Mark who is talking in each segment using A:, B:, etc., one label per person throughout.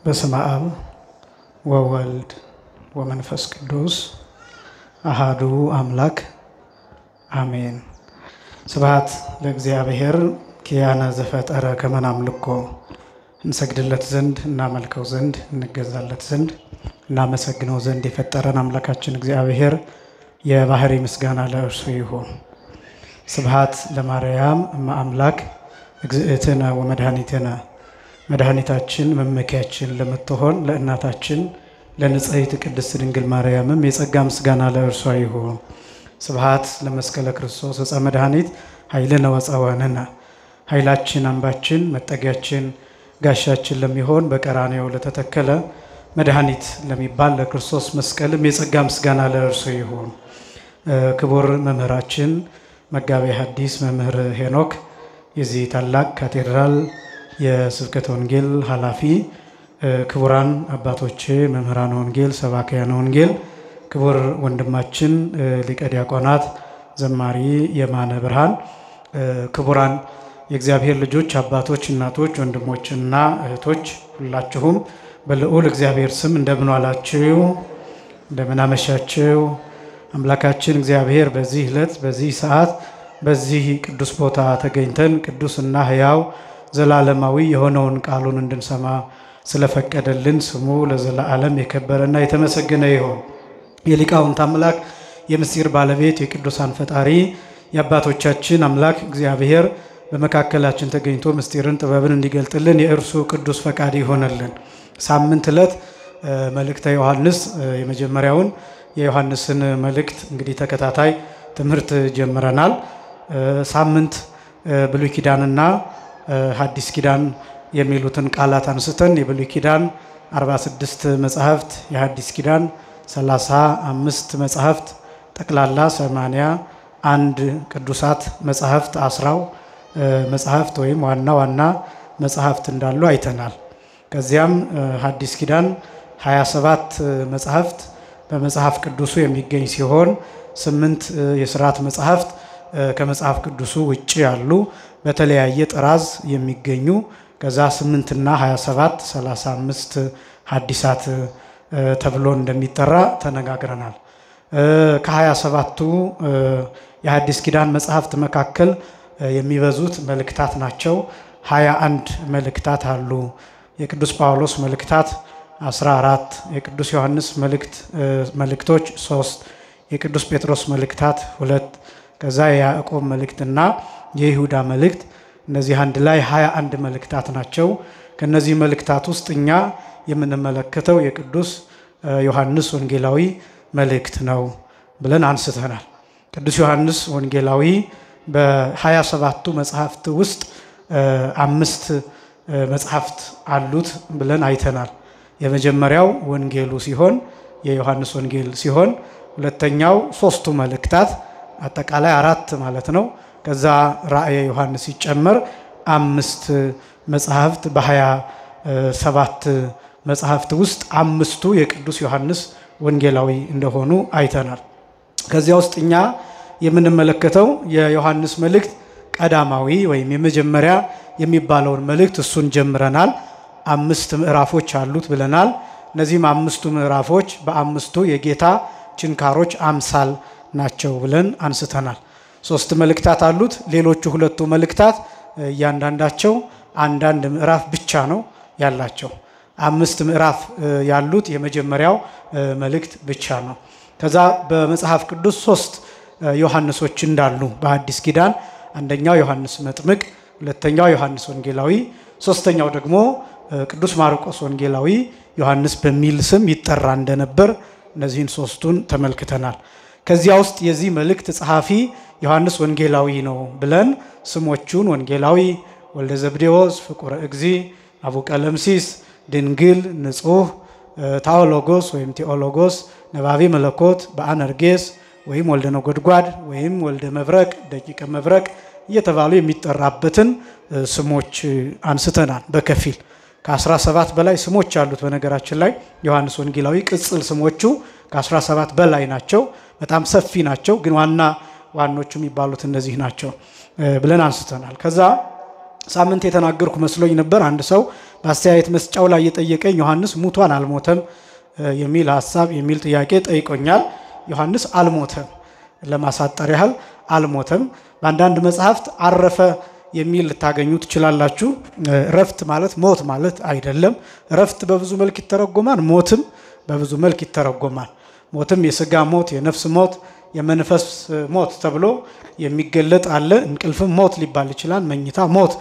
A: በስመ አብ ወወልድ ወመንፈስ ቅዱስ አሃዱ አምላክ አሜን። ስብሐት ለእግዚአብሔር ኪያነ ዘፈጠረ ከመ ናምልኮ እንሰግድለት ዘንድ እናመልከው ዘንድ እንገዛለት ዘንድ እናመሰግነው ዘንድ የፈጠረን አምላካችን እግዚአብሔር የባህሪ ምስጋና ለእርሱ ይሁን። ስብሐት ለማርያም እመ አምላክ እግዝእትነ ወመድኃኒትነ መድኃኒታችን መመኪያችን ለምትሆን ለእናታችን ለንጽሕት ቅድስት ድንግል ማርያምም የጸጋ ምስጋና ለእርሷ ይሁን። ስብሐት ለመስቀለ ክርስቶስ ዕፀ መድኃኒት ኃይልነ ወፀወንነ ኃይላችን አምባችን መጠጊያችን ጋሻችን ለሚሆን በቀራንዮ ለተተከለ መድኃኒት ለሚባል ለክርስቶስ መስቀልም የጸጋ ምስጋና ለእርሱ ይሁን። ክቡር መምህራችን መጋቤ ሐዲስ መምህር ሄኖክ የዚህ ታላቅ ካቴድራል የስብከተ ወንጌል ኃላፊ፣ ክቡራን አባቶቼ መምህራን ወንጌል ሰባክያነ ወንጌል፣ ክቡር ወንድማችን ሊቀ ዲያቆናት ዘማሪ የማነ ብርሃን፣ ክቡራን የእግዚአብሔር ልጆች አባቶች፣ እናቶች፣ ወንድሞችና እህቶች ሁላችሁም በልዑል እግዚአብሔር ስም እንደምን ዋላችሁ? እንደምን አመሻችሁ? አምላካችን እግዚአብሔር በዚህ ዕለት በዚህ ሰዓት በዚህ ቅዱስ ቦታ ተገኝተን ቅዱስና ሕያው ዘላለማዊ የሆነውን ቃሉን እንድንሰማ ስለፈቀደልን ስሙ ለዘላለም የከበረና የተመሰገነ ይሁን። የሊቃውንት አምላክ የምስጢር ባለቤት የቅዱሳን ፈጣሪ የአባቶቻችን አምላክ እግዚአብሔር በመካከላችን ተገኝቶ ምስጢርን ጥበብን እንዲገልጥልን የእርሱ ቅዱስ ፈቃድ ይሆነልን። ሳምንት ዕለት መልእክተ ዮሐንስ የመጀመሪያውን የዮሐንስን መልእክት እንግዲህ ተከታታይ ትምህርት ጀምረናል። ሳምንት ብሉይ ኪዳንና ሐዲስ ኪዳን የሚሉትን ቃላት አንስተን የብሉይ ኪዳን 46 መጻሕፍት የሐዲስ ኪዳን 35 መጻሕፍት ጠቅላላ 81 ቅዱሳት መጻሕፍት አስራው መጻሕፍት ወይም ዋና ዋና መጻሕፍት እንዳሉ አይተናል። ከዚያም ሐዲስ ኪዳን 27 መጻሕፍት በመጽሐፍ ቅዱሱ የሚገኝ ሲሆን 8 የሥርዓት መጻሕፍት ከመጽሐፍ ቅዱሱ ውጪ ያሉ በተለያየ ጥራዝ የሚገኙ ከዛ 8 እና 27 35 ሐዲሳት ተብሎ እንደሚጠራ ተነጋግረናል። ከ27ቱ የሐዲስ ኪዳን መጻሕፍት መካከል የሚበዙት መልእክታት ናቸው። 21 መልእክታት አሉ። የቅዱስ ጳውሎስ መልእክታት 14፣ የቅዱስ ዮሐንስ መልእክቶች 3፣ የቅዱስ ጴጥሮስ መልእክታት 2፣ ከዛ የያዕቆብ መልእክትና የይሁዳ መልእክት እነዚህ አንድ ላይ 21 መልእክታት ናቸው። ከነዚህ መልእክታት ውስጥ እኛ የምንመለከተው የቅዱስ ዮሐንስ ወንጌላዊ መልእክት ነው ብለን አንስተናል። ቅዱስ ዮሐንስ ወንጌላዊ በ27ቱ መጽሐፍት ውስጥ 5 መጽሐፍት አሉት ብለን አይተናል። የመጀመሪያው ወንጌሉ ሲሆን የዮሐንስ ወንጌል ሲሆን፣ ሁለተኛው 3ቱ መልእክታት አጠቃላይ 4 ማለት ነው። ከዛ ራእየ ዮሐንስ ሲጨመር 5 መጽሐፍት በ27 መጽሐፍት ውስጥ 5ቱ የቅዱስ ዮሐንስ ወንጌላዊ እንደሆኑ አይተናል። ከዚያ ውስጥ እኛ የምንመለከተው የዮሐንስ መልእክት ቀዳማዊ ወይም የመጀመሪያ የሚባለውን መልእክት እሱን ጀምረናል። 5 ምዕራፎች አሉት ብለናል። እነዚህም 5ቱ ምዕራፎች በ5ቱ የጌታ ችንካሮች አምሳል ናቸው ብለን አንስተናል። 3 መልእክታት አሉት። ሌሎቹ 2ቱ መልእክታት እያንዳንዳቸው አንዳንድ ምዕራፍ ብቻ ነው ያላቸው። 5 ምዕራፍ ያሉት የመጀመሪያው መልእክት ብቻ ነው። ከዛ በመጽሐፍ ቅዱስ 3 ዮሐንሶች እንዳሉ በአዲስ ኪዳን አንደኛው ዮሐንስ መጥምቅ፣ ሁለተኛው ዮሐንስ ወንጌላዊ፣ ሶስተኛው ደግሞ ቅዱስ ማርቆስ ወንጌላዊ ዮሐንስ በሚል ስም ይጠራ እንደነበር እነዚህን 3ቱን ተመልክተናል። ከዚያ ውስጥ የዚህ መልእክት ጸሐፊ ዮሐንስ ወንጌላዊ ነው ብለን ስሞቹን ወንጌላዊ፣ ወልደ ዘብዴዎስ፣ ፍቁረ እግዚ፣ አቡ ቀለምሲስ፣ ድንግል፣ ንጹሕ፣ ታኦሎጎስ ወይም ቴኦሎጎስ፣ ነባቤ መለኮት፣ በአነርጌስ ወይም ወልደ ነጎድጓድ ወይም ወልደ መብረቅ፣ ደቂቀ መብረቅ እየተባሉ የሚጠራበትን ስሞች አንስተናል በከፊል። ከ17 በላይ ስሞች አሉት። በነገራችን ላይ ዮሐንስ ወንጌላዊ ቅጽል ስሞቹ ከ17 በላይ ናቸው። በጣም ሰፊ ናቸው። ግን ዋኖቹ የሚባሉት እነዚህ ናቸው ብለን አንስተናል። ከዛ ሳምንት የተናገርኩ መስሎኝ ነበር። አንድ ሰው በአስተያየት መስጫው ላይ የጠየቀኝ ዮሐንስ ሙቷን አልሞተም የሚል ሐሳብ የሚል ጥያቄ ጠይቆኛል። ዮሐንስ አልሞተም፣ ለማሳጠር ያህል አልሞተም። በአንዳንድ መጽሐፍት አረፈ የሚል ልታገኙ ትችላላችሁ። ረፍት ማለት ሞት ማለት አይደለም። ረፍት በብዙ መልክ ይተረጎማል፣ ሞትም በብዙ መልክ ይተረጎማል። ሞትም የሥጋ ሞት፣ የነፍስ ሞት፣ የመንፈስ ሞት ተብሎ የሚገለጥ አለ። እንቅልፍም ሞት ሊባል ይችላል፣ መኝታ ሞት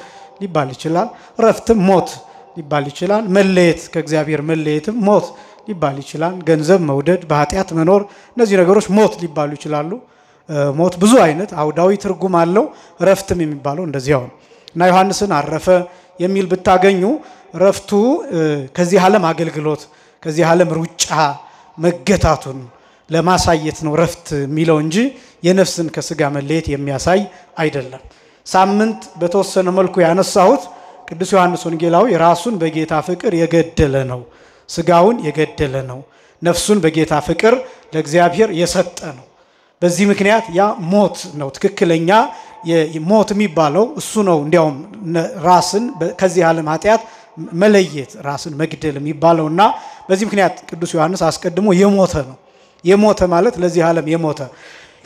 A: ሊባል ይችላል፣ ረፍትም ሞት ሊባል ይችላል። መለየት ከእግዚአብሔር መለየትም ሞት ሊባል ይችላል። ገንዘብ መውደድ፣ በኃጢአት መኖር፣ እነዚህ ነገሮች ሞት ሊባሉ ይችላሉ። ሞት ብዙ አይነት አውዳዊ ትርጉም አለው። ረፍትም የሚባለው እንደዚያው ነው እና ዮሐንስን አረፈ የሚል ብታገኙ ረፍቱ ከዚህ ዓለም አገልግሎት ከዚህ ዓለም ሩጫ መገታቱን ለማሳየት ነው ረፍት የሚለው እንጂ የነፍስን ከስጋ መለየት የሚያሳይ አይደለም። ሳምንት በተወሰነ መልኩ ያነሳሁት ቅዱስ ዮሐንስ ወንጌላዊ ራሱን በጌታ ፍቅር የገደለ ነው፣ ስጋውን የገደለ ነው፣ ነፍሱን በጌታ ፍቅር ለእግዚአብሔር የሰጠ ነው። በዚህ ምክንያት ያ ሞት ነው። ትክክለኛ ሞት የሚባለው እሱ ነው። እንዲያውም ራስን ከዚህ ዓለም ኃጢአት መለየት ራስን መግደል የሚባለውና በዚህ ምክንያት ቅዱስ ዮሐንስ አስቀድሞ የሞተ ነው። የሞተ ማለት ለዚህ ዓለም የሞተ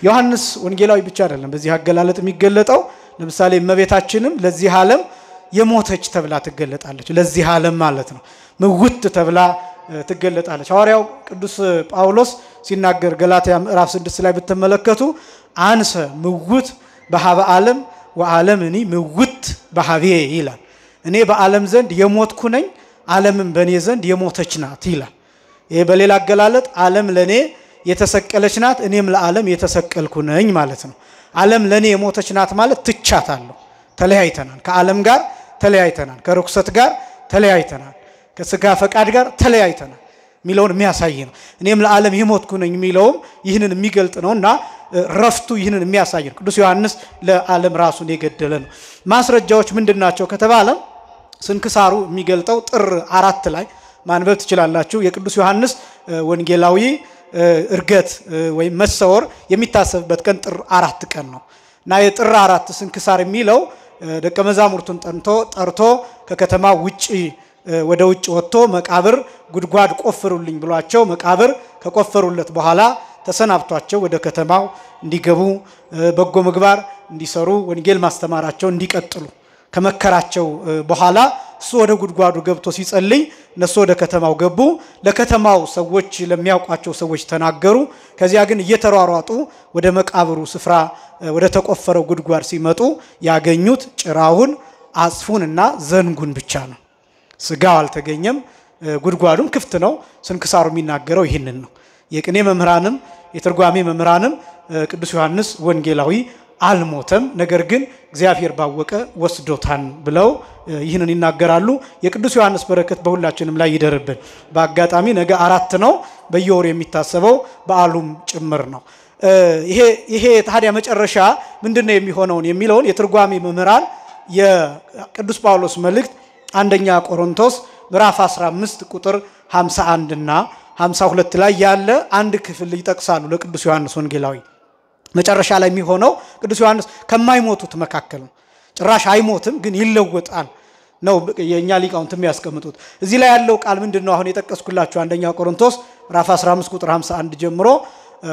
A: ዮሐንስ ወንጌላዊ ብቻ አይደለም በዚህ አገላለጥ የሚገለጠው። ለምሳሌ እመቤታችንም ለዚህ ዓለም የሞተች ተብላ ትገለጣለች። ለዚህ ዓለም ማለት ነው ምውት ተብላ ትገለጣለች። ሐዋርያው ቅዱስ ጳውሎስ ሲናገር ገላትያ ምዕራፍ 6 ላይ ብትመለከቱ አንሰ ምውት በሃበ ዓለም ወዓለምኒ ምውት በሃቤ ይላል። እኔ በዓለም ዘንድ የሞትኩ ነኝ፣ ዓለምም በእኔ ዘንድ የሞተች ናት ይላል። ይሄ በሌላ አገላለጥ ዓለም ለኔ የተሰቀለች ናት፣ እኔም ለዓለም የተሰቀልኩ ነኝ ማለት ነው። ዓለም ለኔ የሞተች ናት ማለት ትቻታለሁ፣ ተለያይተናል፣ ከዓለም ጋር ተለያይተናል፣ ከርኩሰት ጋር ተለያይተናል፣ ከስጋ ፈቃድ ጋር ተለያይተናል ሚለውን የሚያሳይ ነው። እኔም ለዓለም የሞትኩ ነኝ ሚለውም ይህንን የሚገልጥ ነውና ረፍቱ ይህንን የሚያሳይ ነው። ቅዱስ ዮሐንስ ለዓለም ራሱን የገደለ ነው። ማስረጃዎች ምንድናቸው ከተባለ ስንክሳሩ የሚገልጠው ጥር 4 ላይ ማንበብ ትችላላችሁ። የቅዱስ ዮሐንስ ወንጌላዊ እርገት ወይም መሰወር የሚታሰብበት ቀን ጥር 4 ቀን ነው እና የጥር 4 ስንክሳር የሚለው ደቀ መዛሙርቱን ጠርቶ ከከተማ ውጪ ወደ ውጭ ወጥቶ መቃብር ጉድጓድ ቆፍሩልኝ ብሏቸው መቃብር ከቆፈሩለት በኋላ ተሰናብቷቸው ወደ ከተማው እንዲገቡ በጎ ምግባር እንዲሰሩ ወንጌል ማስተማራቸው እንዲቀጥሉ ከመከራቸው በኋላ እሱ ወደ ጉድጓዱ ገብቶ ሲጸልይ እነሱ ወደ ከተማው ገቡ። ለከተማው ሰዎች ለሚያውቋቸው ሰዎች ተናገሩ። ከዚያ ግን እየተሯሯጡ ወደ መቃብሩ ስፍራ ወደ ተቆፈረው ጉድጓድ ሲመጡ ያገኙት ጭራውን አጽፉንና ዘንጉን ብቻ ነው። ስጋው አልተገኘም። ጉድጓዱም ክፍት ነው። ስንክሳሩ የሚናገረው ይህንን ነው። የቅኔ መምህራንም የትርጓሜ መምህራንም ቅዱስ ዮሐንስ ወንጌላዊ አልሞተም፣ ነገር ግን እግዚአብሔር ባወቀ ወስዶታን ብለው ይህንን ይናገራሉ። የቅዱስ ዮሐንስ በረከት በሁላችንም ላይ ይደርብን። በአጋጣሚ ነገ 4 ነው፣ በየወሩ የሚታሰበው በዓሉም ጭምር ነው። ይሄ ታዲያ መጨረሻ ምንድነው የሚሆነውን የሚለውን የትርጓሜ መምህራን የቅዱስ ጳውሎስ መልእክት አንደኛ ቆሮንቶስ ምዕራፍ 15 ቁጥር 51 እና 52 ላይ ያለ አንድ ክፍል ይጠቅሳሉ ለቅዱስ ዮሐንስ ወንጌላዊ። መጨረሻ ላይ የሚሆነው ቅዱስ ዮሐንስ ከማይሞቱት መካከል ነው። ጭራሽ አይሞትም ግን ይለወጣል ነው የኛ ሊቃውንት የሚያስቀምጡት። እዚህ ላይ ያለው ቃል ምንድነው? አሁን የጠቀስኩላችሁ አንደኛ ቆሮንቶስ ምዕራፍ 15 ቁጥር 51 ጀምሮ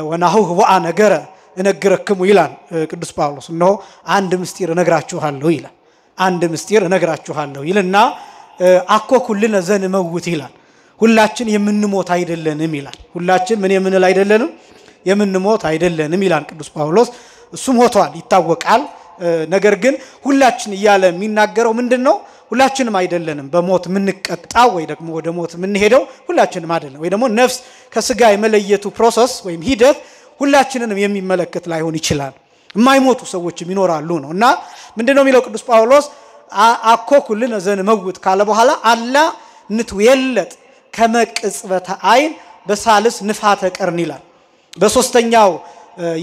A: ወናሁ ህዋ ነገረ እነግረክሙ ይላል ቅዱስ ጳውሎስ። ነው አንድ ምስጢር እነግራችኋለሁ ይላል። አንድ ምስጢር እነግራችኋለሁ ይልና አኮ ኩልነ ዘንመውት ይላል። ሁላችን የምንሞት አይደለንም ይላል። ሁላችን ምን የምንል አይደለንም? የምንሞት አይደለንም ይላል ቅዱስ ጳውሎስ። እሱ ሞቷል ይታወቃል። ነገር ግን ሁላችን እያለ የሚናገረው ምንድነው? ሁላችንም አይደለንም በሞት ምንቀጣው ወይ ደግሞ ወደ ሞት ምንሄደው ሁላችንም አይደለም። ወይ ደግሞ ነፍስ ከስጋ የመለየቱ ፕሮሰስ ወይም ሂደት ሁላችንንም የሚመለከት ላይሆን ይችላል። የማይሞቱ ሰዎችም ይኖራሉ ነው እና ምንድነው የሚለው ቅዱስ ጳውሎስ? አኮ ኩልነ ዘንመውት ካለ በኋላ አላ ንትወለጥ ከመቅጽበተ አይን በሳልስ ንፋተ ቀርን ይላል። በሶስተኛው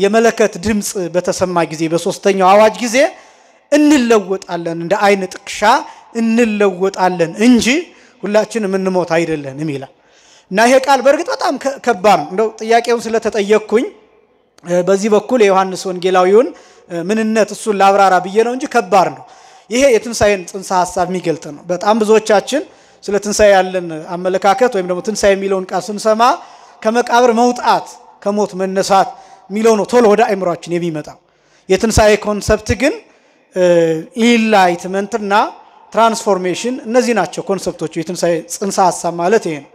A: የመለከት ድምጽ በተሰማ ጊዜ በሶስተኛው አዋጅ ጊዜ እንለወጣለን፣ እንደ አይን ጥቅሻ እንለወጣለን እንጂ ሁላችንም እንሞት አይደለንም ይላል እና ይሄ ቃል በእርግጥ በጣም ከባድ ነው። ጥያቄውን ስለተጠየቅኩኝ በዚህ በኩል የዮሐንስ ወንጌላዊውን ምንነት እሱን ላብራራ ብዬ ነው እንጂ ከባድ ነው። ይሄ የትንሳኤን ጽንሰ ሐሳብ የሚገልጥ ነው። በጣም ብዙዎቻችን ስለ ትንሳኤ ያለን አመለካከት ወይም ደግሞ ትንሳኤ የሚለውን ቃል ስንሰማ ከመቃብር መውጣት ከሞት መነሳት የሚለው ነው ቶሎ ወደ አይምሮአችን የሚመጣው። የትንሳኤ ኮንሰፕት ግን ኢንላይትመንት እና ትራንስፎርሜሽን እነዚህ ናቸው ኮንሰፕቶቹ። የትንሳኤ ጽንሰ ሐሳብ ማለት ይሄ ነው።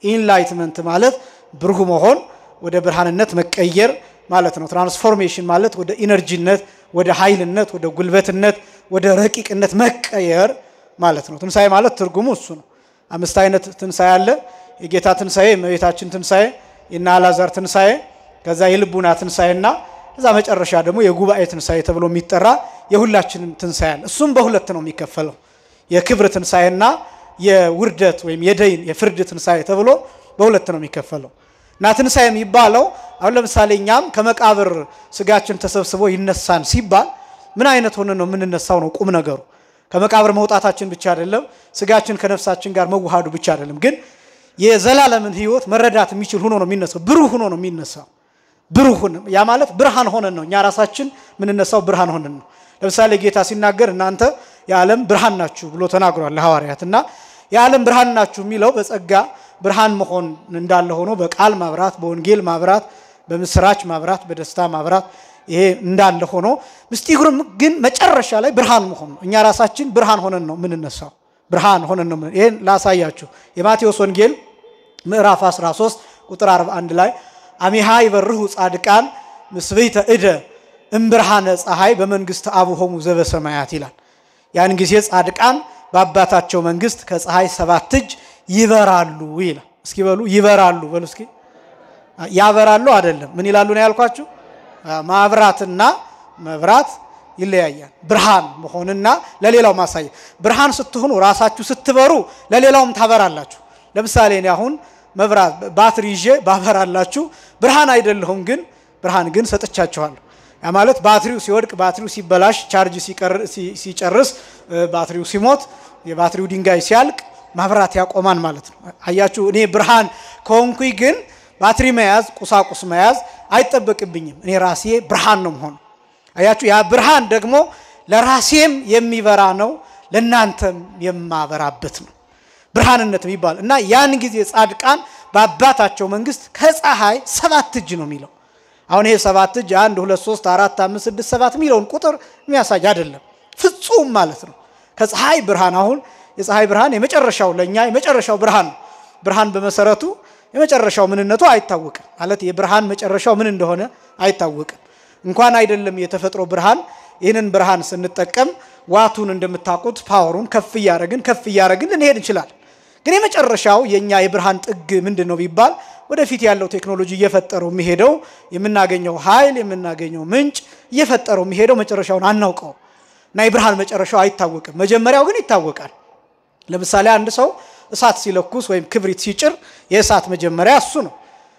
A: ኢንላይትመንት ማለት ብሩህ መሆን ወደ ብርሃንነት መቀየር ማለት ነው። ትራንስፎርሜሽን ማለት ወደ ኢነርጂነት፣ ወደ ኃይልነት፣ ወደ ጉልበትነት፣ ወደ ረቂቅነት መቀየር ማለት ነው። ትንሳኤ ማለት ትርጉሙ እሱ ነው። አምስት አይነት ትንሳኤ አለ። የጌታ ትንሳኤ፣ የእመቤታችን ትንሳኤ፣ የእነ አልዓዛር ትንሳኤ፣ ከዛ የልቡና ትንሳኤና ከዛ መጨረሻ ደግሞ የጉባኤ ትንሳኤ ተብሎ የሚጠራ የሁላችንም ትንሳኤ አለ። እሱም በሁለት ነው የሚከፈለው። የክብር ትንሳኤና የውርደት ወይም የደይን የፍርድ ትንሳኤ ተብሎ በሁለት ነው የሚከፈለው። እና ትንሳኤ የሚባለው አሁን ለምሳሌ እኛም ከመቃብር ስጋችን ተሰብስቦ ይነሳን ሲባል ምን አይነት ሆነ ነው የምንነሳው ነው ቁም ነገሩ። ከመቃብር መውጣታችን ብቻ አይደለም፣ ስጋችን ከነፍሳችን ጋር መዋሃዱ ብቻ አይደለም፣ ግን የዘላለምን ህይወት መረዳት የሚችል ሆኖ ነው የሚነሳው። ብሩህ ሆኖ ነው የሚነሳው። ብሩህ ያ ማለት ብርሃን ሆነን ነው እኛ ራሳችን የምንነሳው። ብርሃን ሆነን ነው። ለምሳሌ ጌታ ሲናገር እናንተ የዓለም ብርሃን ናችሁ ብሎ ተናግሯል ለሐዋርያትና የዓለም ብርሃን ናችሁ የሚለው በጸጋ ብርሃን መሆን እንዳለ ሆኖ በቃል ማብራት፣ በወንጌል ማብራት፣ በምስራች ማብራት፣ በደስታ ማብራት ይሄ እንዳለ ሆኖ ምስጢሩም ግን መጨረሻ ላይ ብርሃን መሆን ነው። እኛ ራሳችን ብርሃን ሆነን ነው የምንነሳው። ብርሃን ሆነን ነው። ይሄን ላሳያችሁ። የማቴዎስ ወንጌል ምዕራፍ 13 ቁጥር 41 ላይ አሚሃ ይበርሁ ጻድቃን ምስብይተ እደ እምብርሃነ ፀሐይ በመንግስት አቡሆሙ ዘበሰማያት ይላል። ያን ጊዜ ጻድቃን በአባታቸው መንግስት ከፀሐይ 7 እጅ ይበራሉ ይላል። እስኪ በሉ ይበራሉ በሉ እስኪ። ያበራሉ አይደለም። ምን ይላሉ ነው ያልኳችሁ? ማብራትና መብራት ይለያያል። ብርሃን መሆንና ለሌላው ማሳየ። ብርሃን ስትሆኑ ራሳችሁ ስትበሩ ለሌላውም ታበራላችሁ። ለምሳሌ እኔ አሁን መብራት ባትሪ ይዤ ባበራላችሁ ብርሃን አይደለሁም፣ ግን ብርሃን ግን ሰጥቻችኋለሁ። ያ ማለት ባትሪው ሲወድቅ፣ ባትሪው ሲበላሽ፣ ቻርጅ ሲጨርስ፣ ባትሪው ሲሞት፣ የባትሪው ድንጋይ ሲያልቅ ማብራት ያቆማን ማለት ነው። አያችሁ፣ እኔ ብርሃን ከሆንኩኝ ግን ባትሪ መያዝ፣ ቁሳቁስ መያዝ አይጠበቅብኝም። እኔ ራሴ ብርሃን ነው መሆን። አያችሁ፣ ያ ብርሃን ደግሞ ለራሴም የሚበራ ነው፣ ለናንተም የማበራበት ነው ብርሃንነት የሚባል እና ያን ጊዜ ጻድቃን በአባታቸው መንግስት ከፀሐይ 7 እጅ ነው የሚለው። አሁን ይሄ 7 እጅ 1 2 3 4 5 6 7 የሚለውን ቁጥር የሚያሳይ አይደለም፣ ፍጹም ማለት ነው። ከፀሐይ ብርሃን አሁን የፀሐይ ብርሃን የመጨረሻው ለኛ የመጨረሻው ብርሃን ነው። ብርሃን በመሰረቱ የመጨረሻው ምንነቱ አይታወቅም ማለት የብርሃን መጨረሻው ምን እንደሆነ አይታወቅም። እንኳን አይደለም የተፈጥሮ ብርሃን ይሄንን ብርሃን ስንጠቀም ዋቱን እንደምታውቁት ፓወሩን ከፍ ያረግን ልንሄድ እንችላለን። ግን የመጨረሻው የኛ የብርሃን ጥግ ምንድነው ቢባል ወደፊት ያለው ቴክኖሎጂ እየፈጠረው የሚሄደው የምናገኘው ኃይል የምናገኘው ምንጭ እየፈጠረው የሚሄደው መጨረሻውን አናውቀው እና የብርሃን መጨረሻው አይታወቅም። መጀመሪያው ግን ይታወቃል። ለምሳሌ አንድ ሰው እሳት ሲለኩስ ወይም ክብሪት ሲጭር የእሳት መጀመሪያ እሱ ነው።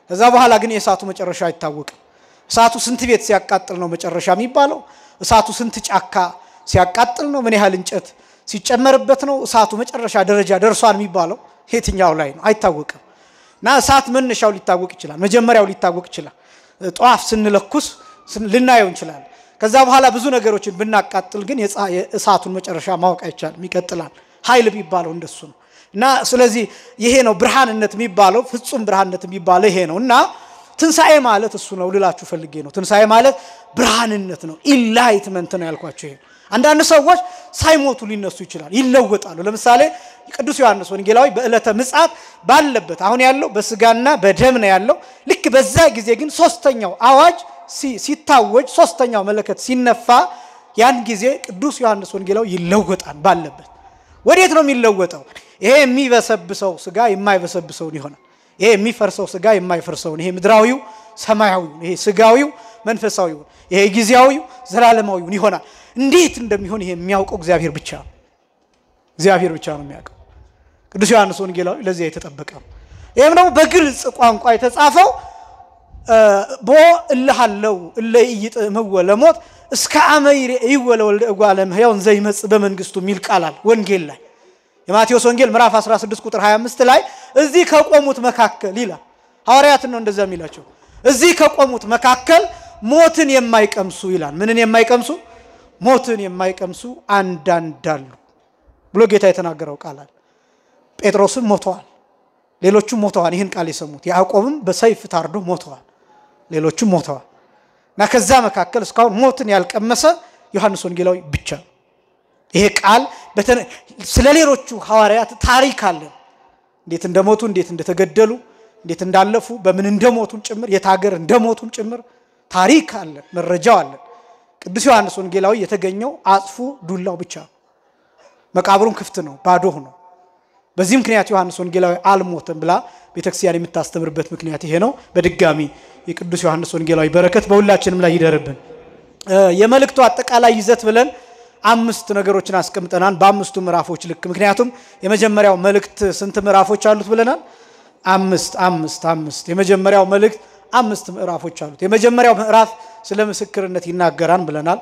A: ከዛ በኋላ ግን የእሳቱ መጨረሻ አይታወቅም። እሳቱ ስንት ቤት ሲያቃጥል ነው መጨረሻ የሚባለው? እሳቱ ስንት ጫካ ሲያቃጥል ነው? ምን ያህል እንጨት ሲጨመርበት ነው እሳቱ መጨረሻ ደረጃ ደርሷል የሚባለው? የትኛው ላይ ነው? አይታወቅም። እና እሳት መነሻው ሊታወቅ ይችላል፣ መጀመሪያው ሊታወቅ ይችላል። ጧፍ ስንለኩስ ልናየው እንችላለን። ከዛ በኋላ ብዙ ነገሮችን ብናቃጥል ግን የእሳቱን መጨረሻ ማወቅ አይቻልም፣ ይቀጥላል። ኃይል ቢባለው እንደሱ ነው። እና ስለዚህ ይሄ ነው ብርሃንነት የሚባለው፣ ፍጹም ብርሃንነት የሚባለው ይሄ ነው። እና ትንሳኤ ማለት እሱ ነው ልላችሁ ፈልጌ ነው። ትንሳኤ ማለት ብርሃንነት ነው፣ ኢንላይትመንት ነው ያልኳችሁ ይሄ። አንዳንድ ሰዎች ሳይሞቱ ሊነሱ ይችላል፣ ይለወጣሉ። ለምሳሌ ቅዱስ ዮሐንስ ወንጌላዊ በዕለተ ምጽአት ባለበት አሁን ያለው በስጋና በደም ነው ያለው። ልክ በዛ ጊዜ ግን ሶስተኛው አዋጅ ሲታወጅ፣ ሶስተኛው መለከት ሲነፋ ያን ጊዜ ቅዱስ ዮሐንስ ወንጌላዊ ይለወጣል ባለበት። ወዴት ነው የሚለወጠው? ይሄ የሚበሰብሰው ስጋ የማይበሰብሰውን ይሆናል። ይሄ የሚፈርሰው ስጋ የማይፈርሰውን፣ ይሄ ምድራዊው ሰማያዊው፣ ይሄ ስጋዊው መንፈሳዊው፣ ይሄ ጊዜያዊው ዘላለማዊው ይሆናል። እንዴት እንደሚሆን ይሄ የሚያውቀው እግዚአብሔር ብቻ ነው። እግዚአብሔር ብቻ ነው የሚያውቀው። ቅዱስ ዮሐንስ ወንጌላዊ ለዚህ የተጠበቀ ነው። ይሄም ደግሞ በግልጽ ቋንቋ የተጻፈው ቦ እልሃለው እለይጥመው ለሞት እስከ አመይሬ ይወለወልደ እጓለም ሕያውን ዘይመጽ በመንግስቱ ሚል ቃላል ወንጌል ላይ የማቴዎስ ወንጌል ምዕራፍ 16 ቁጥር 25 ላይ እዚህ ከቆሙት መካከል ይላል። ሐዋርያት ነው እንደዛ የሚላቸው። እዚህ ከቆሙት መካከል ሞትን የማይቀምሱ ይላል። ምንን የማይቀምሱ? ሞትን የማይቀምሱ አንዳንድ አሉ ብሎ ጌታ የተናገረው ቃል አለ። ጴጥሮስም ሞተዋል ሌሎቹም ሞተዋል ይህን ቃል የሰሙት ያዕቆብም በሰይፍ ታርዶ ሞተዋል ሌሎቹም ሞተዋል እና ከዛ መካከል እስካሁን ሞትን ያልቀመሰ ዮሐንስ ወንጌላዊ ብቻ ይሄ ቃል ስለሌሎቹ ሐዋርያት ታሪክ አለ እንዴት እንደሞቱ እንዴት እንደተገደሉ እንዴት እንዳለፉ በምን እንደሞቱም ጭምር የታገር እንደሞቱም ጭምር ታሪክ አለ መረጃው አለ ቅዱስ ዮሐንስ ወንጌላዊ የተገኘው አጽፉ ዱላው ብቻ መቃብሩን ክፍት ነው ባዶ ሆኖ በዚህ ምክንያት ዮሐንስ ወንጌላዊ አልሞተም ብላ ቤተክርስቲያን የምታስተምርበት ምክንያት ይሄ ነው በድጋሚ የቅዱስ ዮሐንስ ወንጌላዊ በረከት በሁላችንም ላይ ይደርብን የመልእክቱ አጠቃላይ ይዘት ብለን 5 ነገሮችን አስቀምጠናል በ5ቱ ምዕራፎች ልክ ምክንያቱም የመጀመሪያው መልእክት ስንት ምዕራፎች አሉት ብለናል 5 የመጀመሪያው መልእክት 5 ምዕራፎች አሉት የመጀመሪያው ምዕራፍ ስለ ምስክርነት ይናገራል ብለናል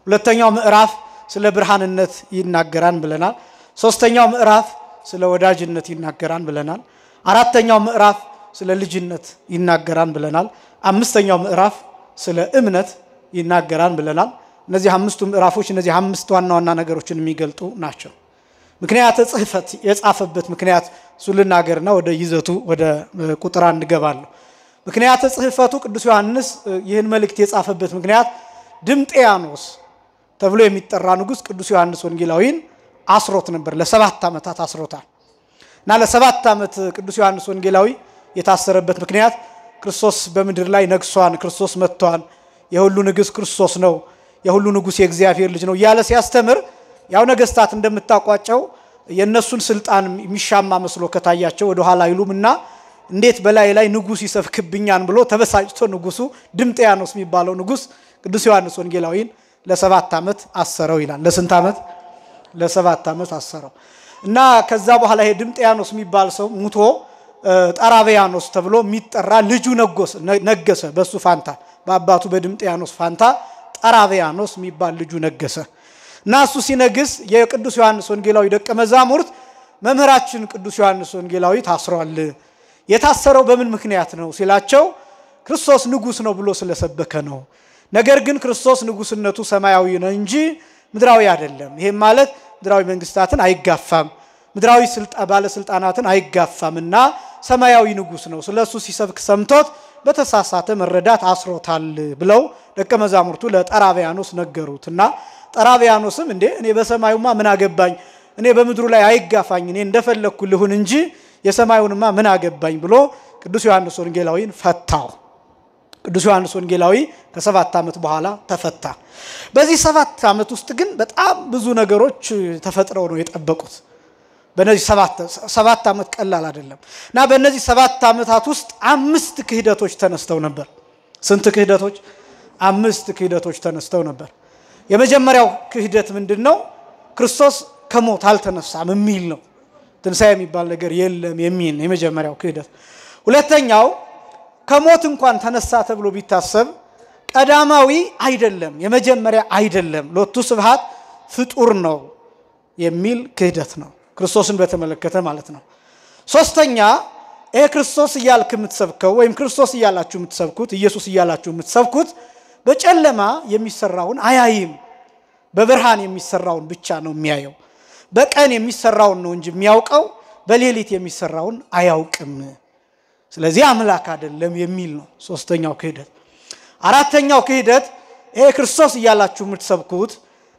A: ሁለተኛው ምዕራፍ ስለ ብርሃንነት ይናገራል ብለናል ሶስተኛው ምዕራፍ ስለ ወዳጅነት ይናገራል ብለናል አራተኛው ምዕራፍ ስለ ልጅነት ይናገራል ብለናል አምስተኛው ምዕራፍ ስለ እምነት ይናገራል ብለናል እነዚህ 5ቱ ምዕራፎች እነዚህ 5 ዋና ነገሮችን የሚገልጡ ናቸው ምክንያት ጽሕፈት የጻፈበት ምክንያት ሱልናገርና ወደ ይዘቱ ወደ ቁጥር 1 ገባለሁ ምክንያት ጽሕፈቱ ቅዱስ ዮሐንስ ይህን መልእክት የጻፈበት ምክንያት ድምጥያኖስ ተብሎ የሚጠራ ንጉስ ቅዱስ ዮሐንስ ወንጌላዊን አስሮት ነበር ለ7 ዓመታት አስሮታል እና ለ7 ዓመት ቅዱስ ዮሐንስ ወንጌላዊ የታሰረበት ምክንያት ክርስቶስ በመድር ላይ ነግሷን ክርስቶስ መጥቷል የሁሉ ንጉስ ክርስቶስ ነው የሁሉ ንጉስ የእግዚአብሔር ልጅ ነው ያለ ሲያስተምር ያው ነገስታት እንደምታቋጨው የነሱን ስልጣን የሚሻማ መስሎ ከታያቸው ወደ ኋላ ይሉምና እንዴት በላይ ላይ ንጉስ ይሰፍክብኛን ብሎ ተበሳጭቶ ንጉሱ ድምጥያኖስ የሚባለው ንጉስ ቅዱስ ዮሐንስ ወንጌላዊን ለ7 ዓመት አሰረው ይላል ለስንት ዓመት ለ7 ዓመት አሰረው እና ከዛ በኋላ ይሄ ድምጥያኖስ የሚባል ሰው ሙቶ ጠራቢያኖስ ተብሎ የሚጠራ ልጁ ነገሰ በሱ ፋንታ በአባቱ በድምጥያኖስ ፋንታ ጠራቢያኖስ የሚባል ልጁ ነገሰ እና እሱ ሲነግስ የቅዱስ ዮሐንስ ወንጌላዊ ደቀ መዛሙርት መምህራችን ቅዱስ ዮሐንስ ወንጌላዊ ታስሯል የታሰረው በምን ምክንያት ነው ሲላቸው ክርስቶስ ንጉስ ነው ብሎ ስለሰበከ ነው ነገር ግን ክርስቶስ ንጉስነቱ ሰማያዊ ነው እንጂ ምድራዊ አይደለም ይሄ ማለት ምድራዊ መንግስታትን አይጋፋም ምድራዊ ባለስልጣናትን አይጋፋምና ሰማያዊ ንጉስ ነው ስለሱ ሲሰብክ ሰምቶት በተሳሳተ መረዳት አስሮታል ብለው ደቀ መዛሙርቱ ለጠራቢያኖስ ነገሩትና ጠራቢያኖስም እንዴ እኔ በሰማዩማ ምን አገባኝ እኔ በምድሩ ላይ አይጋፋኝ እኔ እንደፈለኩ ልሁን እንጂ የሰማዩንማ ምን አገባኝ ብሎ ቅዱስ ዮሐንስ ወንጌላዊን ፈታው ቅዱስ ዮሐንስ ወንጌላዊ ከ7 ዓመት በኋላ ተፈታ በዚህ 7 ዓመት ውስጥ ግን በጣም ብዙ ነገሮች ተፈጥረው ነው የጠበቁት በእነዚህ 7 ዓመት ቀላል አይደለም እና በእነዚህ 7 ዓመታት ውስጥ 5 ክህደቶች ተነስተው ነበር ስንት ክህደቶች 5 ክህደቶች ተነስተው ነበር የመጀመሪያው ክህደት ምንድነው ክርስቶስ ከሞት አልተነሳም የሚል ነው ትንሣኤ የሚባል ነገር የለም የሚል የመጀመሪያው ክህደት ሁለተኛው ከሞት እንኳን ተነሳ ተብሎ ቢታሰብ ቀዳማዊ አይደለም የመጀመሪያ አይደለም ሎቱ ስብሐት ፍጡር ነው የሚል ክህደት ነው ክርስቶስን በተመለከተ ማለት ነው ሶስተኛ ክርስቶስ ይያልክ የምትሰብከው ወይም ክርስቶስ ይያላችሁ የምትሰብኩት ኢየሱስ ይያላችሁ የምትሰብኩት በጨለማ የሚሰራውን አያይም በብርሃን የሚሰራውን ብቻ ነው የሚያየው በቀን የሚሰራውን ነው እንጂ የሚያውቀው በሌሊት የሚሰራውን አያውቅም ስለዚህ አምላክ አይደለም የሚል ነው ሶስተኛው ክህደት አራተኛው ክህደት ክርስቶስ ይያላችሁ የምትሰብኩት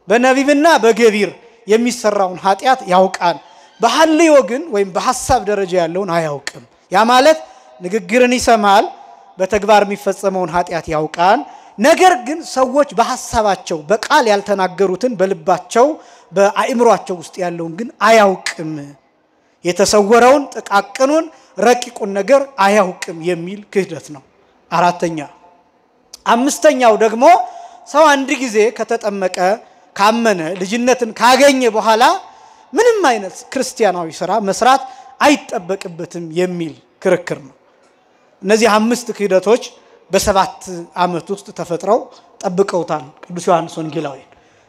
A: በነቢብና በገቢር የሚሰራውን ኃጢያት ያውቃል በሐልዮ ግን ወይም በሐሳብ ደረጃ ያለውን አያውቅም ያ ማለት ንግግርን ይሰማል በተግባር የሚፈጸመውን ኃጢያት ያውቃል ነገር ግን ሰዎች በሐሳባቸው በቃል ያልተናገሩትን በልባቸው በአእምሮአቸው ውስጥ ያለውን ግን አያውቅም የተሰወረውን ጥቃቅኑን ረቂቁን ነገር አያውቅም የሚል ክህደት ነው አራተኛ አምስተኛው ደግሞ ሰው አንድ ጊዜ ከተጠመቀ ካመነ ልጅነትን ካገኘ በኋላ ምንም አይነት ክርስቲያናዊ ሥራ መስራት አይጠበቅበትም የሚል ክርክር ነው እነዚህ 5 ክህደቶች በ7 ዓመት ውስጥ ተፈጥረው ጠብቀውታል ቅዱስ ዮሐንስ ወንጌላዊ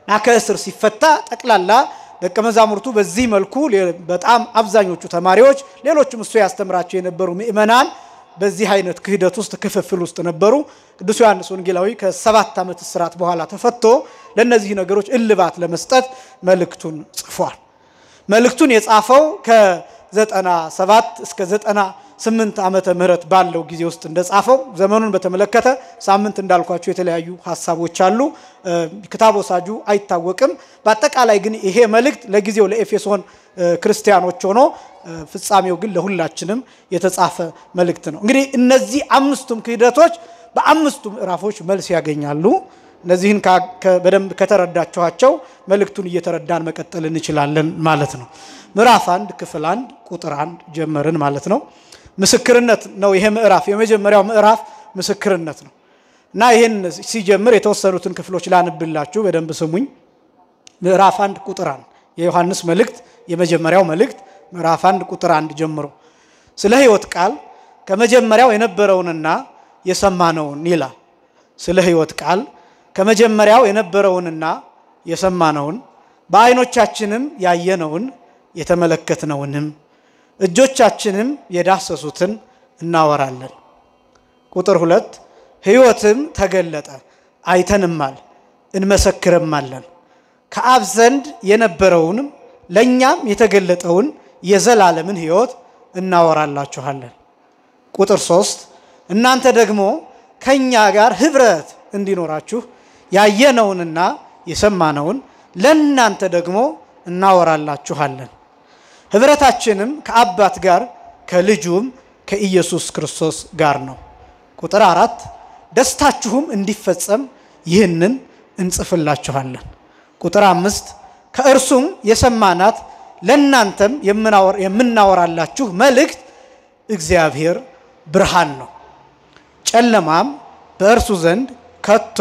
A: እና ከእስር ሲፈታ ጠቅላላ ደቀ መዛሙርቱ በዚህ መልኩ በጣም አብዛኞቹ ተማሪዎች ሌሎችም እሱ ያስተምራቸው የነበሩ ምእመናን በዚህ አይነት ክህደት ውስጥ ክፍፍል ውስጥ ነበሩ ቅዱስ ዮሐንስ ወንጌላዊ ከ7 ዓመት እስራት በኋላ ተፈቶ ለነዚህ ነገሮች እልባት ለመስጠት መልእክቱን ጽፏል መልእክቱን የጻፈው 97 እስከ 98 ዓመተ ምህረት ባለው ጊዜ ውስጥ እንደጻፈው ዘመኑን በተመለከተ ሳምንት እንዳልኳችሁ የተለያዩ ሐሳቦች አሉ ክታብ ወሳጁ አይታወቅም በአጠቃላይ ግን ይሄ መልእክት ለጊዜው ለኤፌሶን ክርስቲያኖች ሆኖ ፍጻሜው ግን ለሁላችንም የተጻፈ መልእክት ነው እንግዲህ እነዚህ አምስቱም ክህደቶች በአምስቱ ምዕራፎች መልስ ያገኛሉ እነዚህን በደንብ ከተረዳችኋቸው መልእክቱን እየተረዳን መቀጠል እንችላለን ማለት ነው ምዕራፍ 1 ክፍል 1 ቁጥር 1 ጀመርን ማለት ነው ምስክርነት ነው ይሄ ምዕራፍ የመጀመሪያው ምዕራፍ ምስክርነት ነው እና ይሄን ሲጀምር የተወሰኑትን ክፍሎች ላንብላችሁ በደንብ ስሙኝ ምዕራፍ 1 ቁጥር 1 የዮሐንስ መልእክት የመጀመሪያው መልእክት ምዕራፍ 1 ቁጥር 1 ጀምሮ ስለ ሕይወት ቃል ከመጀመሪያው የነበረውንና የሰማነውን ይላል ስለ ሕይወት ቃል ከመጀመሪያው የነበረውንና የሰማነውን በአይኖቻችንም ያየነውን የተመለከትነውንም እጆቻችንም የዳሰሱትን እናወራለን ቁጥር 2 ሕይወትም ተገለጠ አይተንማል እንመሰክርማለን ከአብ ዘንድ የነበረውንም ለኛም የተገለጠውን የዘላለምን ሕይወት እናወራላችኋለን ቁጥር 3 እናንተ ደግሞ ከኛ ጋር ህብረት እንዲኖራችሁ ያየነውንና የሰማነውን ለእናንተ ደግሞ እናወራላችኋለን ህብረታችንም ከአባት ጋር ከልጁም ከኢየሱስ ክርስቶስ ጋር ነው ቁጥር 4 ደስታችሁም እንዲፈጸም ይህንን እንጽፍላችኋለን ቁጥር 5 ከእርሱም የሰማናት ለእናንተም የምናወራላችሁ መልእክት እግዚአብሔር ብርሃን ነው ጨለማም በእርሱ ዘንድ ከቶ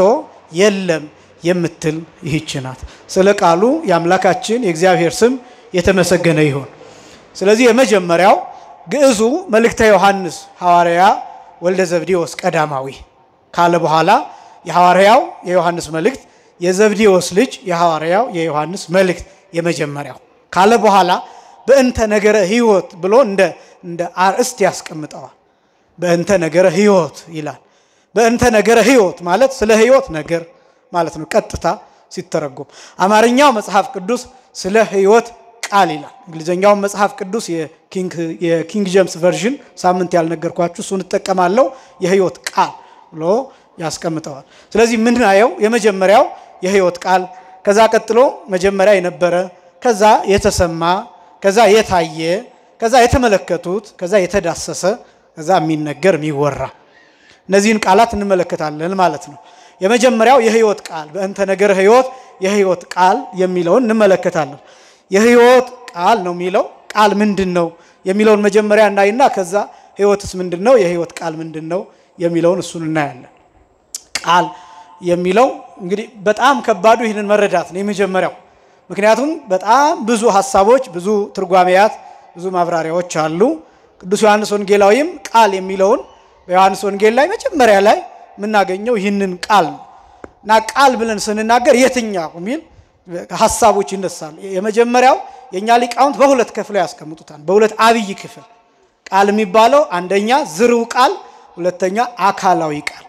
A: የለም የምትል ይህች ናት ስለ ቃሉ የአምላካችን የእግዚአብሔር ስም የተመሰገነ ይሁን ስለዚህ የመጀመሪያው ግዕዙ መልእክተ ዮሐንስ ሐዋርያ ወልደ ዘብዴዎስ ቀዳማዊ ካለ በኋላ የሐዋርያው የዮሐንስ መልእክት የዘብዴዎስ ልጅ የሐዋርያው የዮሐንስ መልእክት የመጀመሪያው ካለ በኋላ በእንተ ነገረ ሕይወት ብሎ እንደ አርእስት ያስቀምጠዋል በእንተ ነገረ ሕይወት ይላል በእንተ ነገረ ሕይወት ማለት ስለ ሕይወት ነገር ማለት ነው ቀጥታ ሲተረጎም አማርኛው መጽሐፍ ቅዱስ ስለ ሕይወት ቃል ይላል እንግሊዘኛው መጽሐፍ ቅዱስ የኪንግ ጄምስ ቨርዥን ሳምንት ያልነገርኳችሁ እሱን ተጠቀማለሁ የሕይወት ቃል ብሎ ያስቀምጠዋል ስለዚህ ምን ናየው የመጀመሪያው የሕይወት ቃል ከዛ ቀጥሎ መጀመሪያ የነበረ ከዛ የተሰማ ከዛ የታየ ከዛ የተመለከቱት ከዛ የተዳሰሰ ከዛ የሚነገር የሚወራ እነዚህን ቃላት እንመለከታለን ማለት ነው የመጀመሪያው የሕይወት ቃል በእንተ ነገረ ሕይወት የሕይወት ቃል የሚለውን እንመለከታለን የሕይወት ቃል ነው የሚለው ቃል ምንድነው የሚለውን መጀመሪያ እናይና ከዛ ሕይወትስ ምንድነው የሕይወት ቃል ምንድነው የሚለውን እሱን እናያለን ቃል የሚለው እንግዲህ በጣም ከባዱ ይሄንን መረዳት ነው የመጀመሪያው ምክንያቱም በጣም ብዙ ሐሳቦች ብዙ ትርጓሜያት ብዙ ማብራሪያዎች አሉ ቅዱስ ዮሐንስ ወንጌላዊም ቃል የሚለውን በዮሐንስ ወንጌል ላይ መጀመሪያ ላይ ምናገኘው ይህንን ቃል እና ቃል ብለን ስንናገር የትኛው የሚል ሐሳቦች ይነሳል የመጀመሪያው የኛ ሊቃውንት በሁለት ክፍል ያስቀምጡታል በሁለት አብይ ክፍል ቃል የሚባለው አንደኛ ዝርው ቃል ሁለተኛ አካላዊ ቃል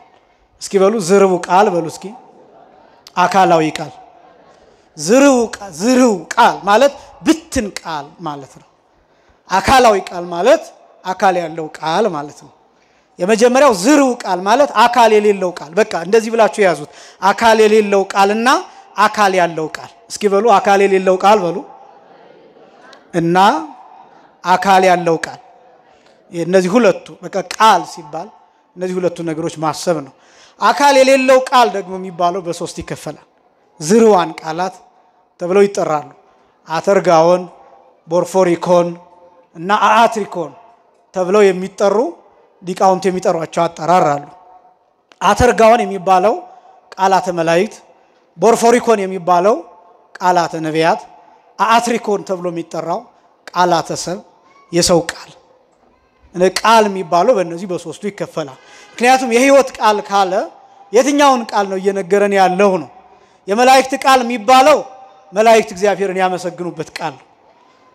A: እስኪ በሉ ዝርው ቃል በሉ እስኪ አካላዊ ቃል ዝርው ቃል ማለት ብትን ቃል ማለት ነው አካላዊ ቃል ማለት አካል ያለው ቃል ማለት ነው የመጀመሪያው ዝርው ቃል ማለት አካል የሌለው ቃል በቃ እንደዚህ ብላችሁ ያዙት አካል የሌለው ቃልና አካል ያለው ቃል እስኪ በሉ አካል የሌለው ቃል በሉ እና አካል ያለው ቃል እነዚህ ሁለቱ በቃ ቃል ሲባል እነዚህ ሁለቱ ነገሮች ማሰብ ነው አካል የሌለው ቃል ደግሞ የሚባለው በሶስት ይከፈላል ዝርዋን ቃላት ተብለው ይጠራሉ አተርጋውን ቦርፎሪኮን እና አአትሪኮን ተብለው የሚጠሩ ሊቃውንት የሚጠሯቸው አጠራር አሉ አተርጋውን የሚባለው ቃላተ መላእክት ቦርፎሪኮን የሚባለው ቃላተ ነቢያት አአትሪኮን ተብሎ የሚጠራው ቃላተ ሰብ የሰው ቃል ቃል የሚባለው በእነዚህ በሶስቱ ይከፈላል ምክንያቱም የሕይወት ቃል ካለ የትኛውን ቃል ነው እየነገረን ያለው ነው የመላእክት ቃል የሚባለው መላእክት እግዚአብሔርን ያመሰግኑበት ቃል ነው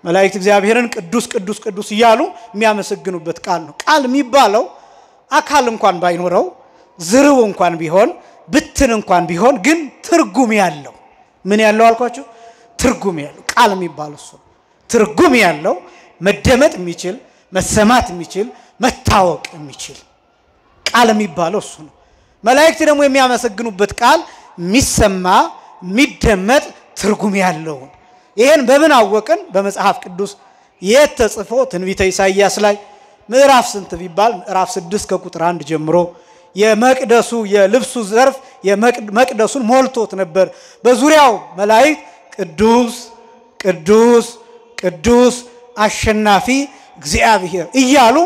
A: መላእክት እግዚአብሔርን ቅዱስ ቅዱስ ቅዱስ ይያሉ የሚያመሰግኑበት ቃል ነው ቃል የሚባለው አካል እንኳን ባይኖረው ዝርው እንኳን ቢሆን ብትን እንኳን ቢሆን ግን ትርጉም ያለው ምን ያለው አልኳችሁ ትርጉም ያለው ቃል የሚባለው እሱ ትርጉም ያለው መደመጥ የሚችል መሰማት የሚችል መታወቅ የሚችል ቃል የሚባለው እሱ ነው። መላእክት ደግሞ የሚያመሰግኑበት ቃል የሚሰማ የሚደመጥ ትርጉም ያለው። ይሄን በምን አወቅን? በመጽሐፍ ቅዱስ የተጽፎ ትንቢተ ኢሳይያስ ላይ ምዕራፍ ስንት ቢባል ምዕራፍ 6 ከቁጥር 1 ጀምሮ የመቅደሱ የልብሱ ዘርፍ የመቅደሱን ሞልቶት ነበር። በዙሪያው መላእክት ቅዱስ ቅዱስ ቅዱስ አሸናፊ እግዚአብሔር እያሉ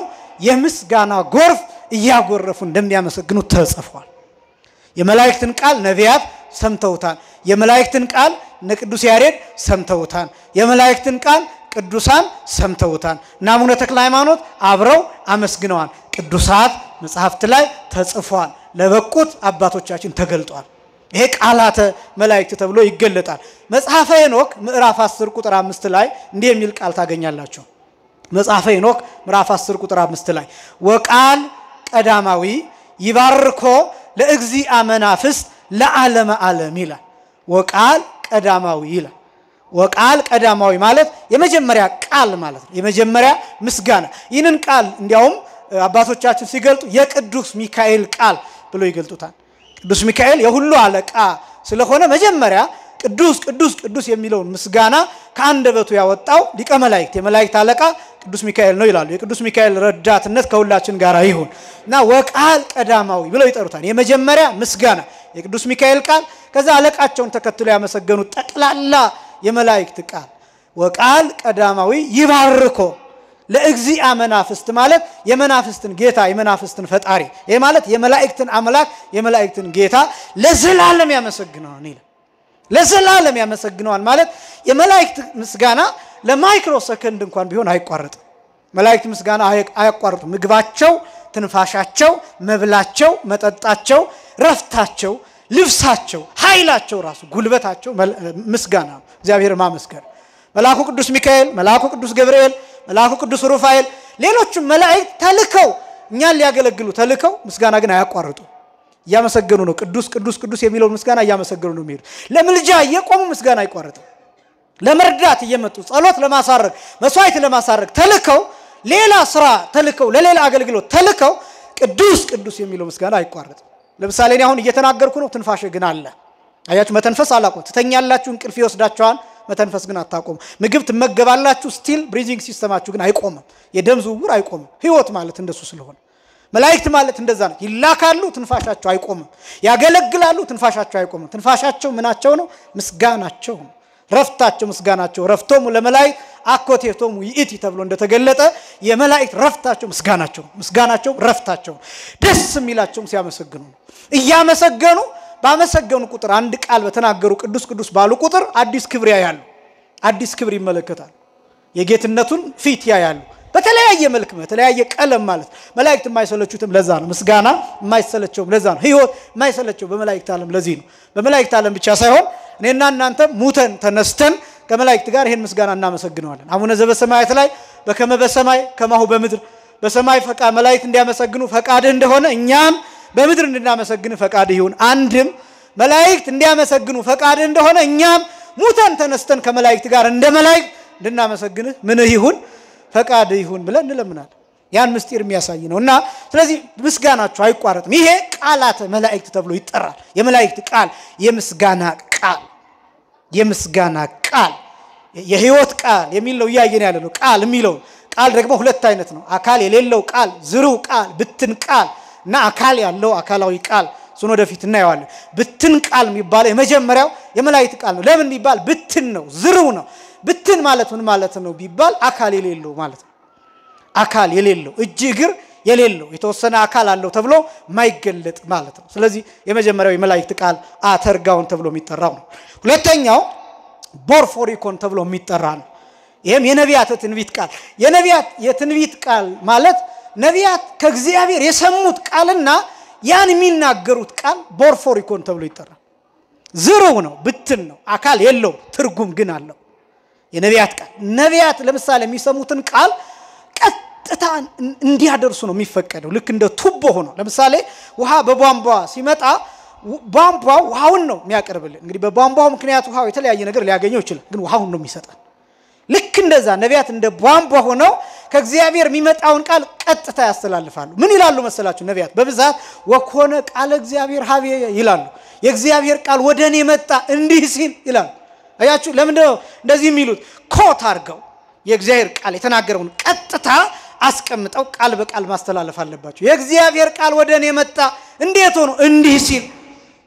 A: የምስጋና ጎርፍ እያጎረፉ እንደሚያመሰግኑት ተጽፏል። የመላእክትን ቃል ነቢያት ሰምተውታል። የመላእክትን ቃል ቅዱስ ያሬድ ሰምተውታል። የመላእክትን ቃል ቅዱሳን ሰምተውታል። አቡነ ተክለ ሃይማኖት አብረው አመስግነዋል። ቅዱሳት መጽሐፍት ላይ ተጽፏል። ለበቁት አባቶቻችን ተገልጧል። ይሄ ቃላተ መላእክት ተብሎ ይገለጣል። መጽሐፈ ሄኖክ ምዕራፍ 10 ቁጥር 5 ላይ እንዲህ የሚል ቃል ታገኛላችሁ። መጽሐፈ ሄኖክ ምዕራፍ 10 ቁጥር 5 ላይ ወቃል ቀዳማዊ ይባርኮ ለእግዚአ መናፍስት ለዓለመ ዓለም ይላል። ወቃል ቀዳማዊ ይላል። ወቃል ቀዳማዊ ማለት የመጀመሪያ ቃል ማለት ነው። የመጀመሪያ ምስጋና። ይህንን ቃል እንዲያውም አባቶቻችን ሲገልጡ የቅዱስ ሚካኤል ቃል ብሎ ይገልጡታል። ቅዱስ ሚካኤል የሁሉ አለቃ ስለሆነ መጀመሪያ ቅዱስ ቅዱስ ቅዱስ የሚለውን ምስጋና ከአንደበቱ ያወጣው ሊቀ መላእክት የመላእክት አለቃ ቅዱስ ሚካኤል ነው ይላሉ። የቅዱስ ሚካኤል ረዳትነት ከሁላችን ጋር ይሁን እና ወቃል ቀዳማዊ ብለው ይጠሩታል። የመጀመሪያ ምስጋና የቅዱስ ሚካኤል ቃል፣ ከዛ አለቃቸውን ተከትሎ ያመሰገኑት ጠቅላላ የመላእክት ቃል ወቃል ቀዳማዊ ይባርኮ ለእግዚአ መናፍስት ማለት የመናፍስትን ጌታ የመናፍስትን ፈጣሪ ይሄ ማለት የመላእክትን አምላክ የመላእክትን ጌታ ለዘላለም ያመሰግነዋል ይላል። ለዘላለም ያመሰግነዋል ማለት የመላእክት ምስጋና ለማይክሮ ሰከንድ እንኳን ቢሆን አይቋረጥም። መላእክት ምስጋና አያቋርጡም። ምግባቸው፣ ትንፋሻቸው፣ መብላቸው፣ መጠጣቸው፣ ረፍታቸው፣ ልብሳቸው፣ ኃይላቸው ራሱ ጉልበታቸው ምስጋና ነው። እግዚአብሔር ማመስገን መልአኩ ቅዱስ ሚካኤል፣ መልአኩ ቅዱስ ገብርኤል፣ መልአኩ ቅዱስ ሩፋኤል ሌሎችም መላእክት ተልከው እኛን ሊያገለግሉ ተልከው ምስጋና ግን አያቋርጡ እያመሰገኑ ነው። ቅዱስ ቅዱስ ቅዱስ የሚለው ምስጋና እያመሰገኑ ነው የሚሄዱ። ለምልጃ እየቆሙ ምስጋና አይቋርጥም። ለመርዳት እየመጡ ጸሎት ለማሳረግ መስዋዕት ለማሳረግ ተልከው ሌላ ስራ ተልከው ለሌላ አገልግሎት ተልከው ቅዱስ ቅዱስ የሚለው ምስጋና አይቋርጥም። ለምሳሌ እኔ አሁን እየተናገርኩ ነው፣ ትንፋሽ ግን አለ። አያችሁ መተንፈስ አላቆም። ትተኛላችሁ፣ እንቅልፍ ይወስዳችኋል፣ መተንፈስ ግን አታቆሙ። ምግብ ትመገባላችሁ፣ ስቲል ብሪዚንግ ሲስተማችሁ ግን አይቆምም። የደም ዝውውር አይቆምም። ህይወት ማለት እንደሱ ስለሆነ መላእክት ማለት እንደዛ ነው። ይላካሉ፣ ትንፋሻቸው አይቆምም። ያገለግላሉ፣ ትንፋሻቸው አይቆምም። ትንፋሻቸው ምናቸው ነው? ምስጋናቸው ነው። ረፍታቸው ምስጋናቸው። ረፍቶሙ ለመላእክት አኮቴቶሙ ይእቲ ተብሎ እንደተገለጠ የመላእክት ረፍታቸው ምስጋናቸው፣ ምስጋናቸው ረፍታቸው። ደስ የሚላቸውም ሲያመሰግኑ ነው። እያመሰገኑ ባመሰገኑ ቁጥር አንድ ቃል በተናገሩ ቅዱስ ቅዱስ ባሉ ቁጥር አዲስ ክብር ያያሉ፣ አዲስ ክብር ይመለከታሉ። የጌትነቱን ፊት ያያሉ በተለያየ መልክ በተለያየ ቀለም ማለት መላእክት የማይሰለቹትም ለዛ ነው። ምስጋና የማይሰለቸውም ለዛ ነው። ህይወት የማይሰለቸው በመላእክት ዓለም ለዚህ ነው። በመላእክት ዓለም ብቻ ሳይሆን እኔና እናንተ ሙተን ተነስተን ከመላእክት ጋር ይሄን ምስጋና እናመሰግነዋለን። አቡነ ዘበሰማያት ላይ በከመ በሰማይ ከማሁ በምድር በሰማይ ፈቃድ መላእክት እንዲያመሰግኑ ፈቃድህ እንደሆነ እኛም በምድር እንድናመሰግን ፈቃድህ ይሁን። አንድም መላእክት እንዲያመሰግኑ ፈቃድህ እንደሆነ እኛም ሙተን ተነስተን ከመላእክት ጋር እንደ መላእክት እንድናመሰግንህ ምንህ ይሁን ፈቃድህ ይሁን ብለን እንለምናለን። ያን ምስጢር የሚያሳይ ነውና ስለዚህ ምስጋናቸው አይቋረጥም። ይሄ ቃላተ መላእክት ተብሎ ይጠራል። የመላእክት ቃል የምስጋና ቃል የምስጋና ቃል የህይወት ቃል የሚል ነው ያየን ያለ ነው። ቃል የሚለው ቃል ደግሞ ሁለት አይነት ነው። አካል የሌለው ቃል ዝሩ ቃል ብትን ቃል እና አካል ያለው አካላዊ ቃል እሱን ወደፊት እናየዋለን። ብትን ቃል የሚባለው የመጀመሪያው የመላእክት ቃል ነው። ለምን ቢባል ብትን ነው፣ ዝሩ ነው። ብትን ማለት ምን ማለት ነው ቢባል አካል የሌለው ማለት ነው። አካል የሌለው እጅ እግር የሌለው የተወሰነ አካል አለው ተብሎ ማይገለጥ ማለት ነው። ስለዚህ የመጀመሪያው የመላእክት ቃል አተርጋውን ተብሎ የሚጠራው ነው። ሁለተኛው ቦርፎሪኮን ተብሎ የሚጠራ ነው። ይሄም የነቢያት ትንቢት ቃል የነቢያት የትንቢት ቃል ማለት ነቢያት ከእግዚአብሔር የሰሙት ቃልና ያን የሚናገሩት ቃል ቦርፎሪኮን ተብሎ ይጠራል። ዝሩው ነው፣ ብትን ነው፣ አካል የለው፣ ትርጉም ግን አለው። የነቢያት ቃል ነቢያት ለምሳሌ የሚሰሙትን ቃል ቀጥታ እንዲያደርሱ ነው የሚፈቀደው። ልክ እንደ ቱቦ ሆኖ ለምሳሌ ውሃ በቧንቧ ሲመጣ ቧንቧው ውሃውን ነው የሚያቀርብልን። እንግዲህ በቧንቧው ምክንያት ውሃው የተለያየ ነገር ሊያገኘው ይችላል፣ ግን ውሃውን ነው የሚሰጠን። ልክ እንደዛ ነቢያት እንደ ቧንቧ ሆነው ከእግዚአብሔር የሚመጣውን ቃል ቀጥታ ያስተላልፋሉ። ምን ይላሉ መሰላችሁ? ነቢያት በብዛት ወኮነ ቃል እግዚአብሔር ሀቤ ይላሉ። የእግዚአብሔር ቃል ወደኔ መጣ እንዲህ ሲል ይላሉ። አያችሁ ለምንድነው እንደዚህ የሚሉት? ኮት አድርገው የእግዚአብሔር ቃል የተናገረውን ቀጥታ አስቀምጠው ቃል በቃል ማስተላለፍ አለባቸው። የእግዚአብሔር ቃል ወደኔ መጣ እንዴት ሆኖ እንዲህ ሲል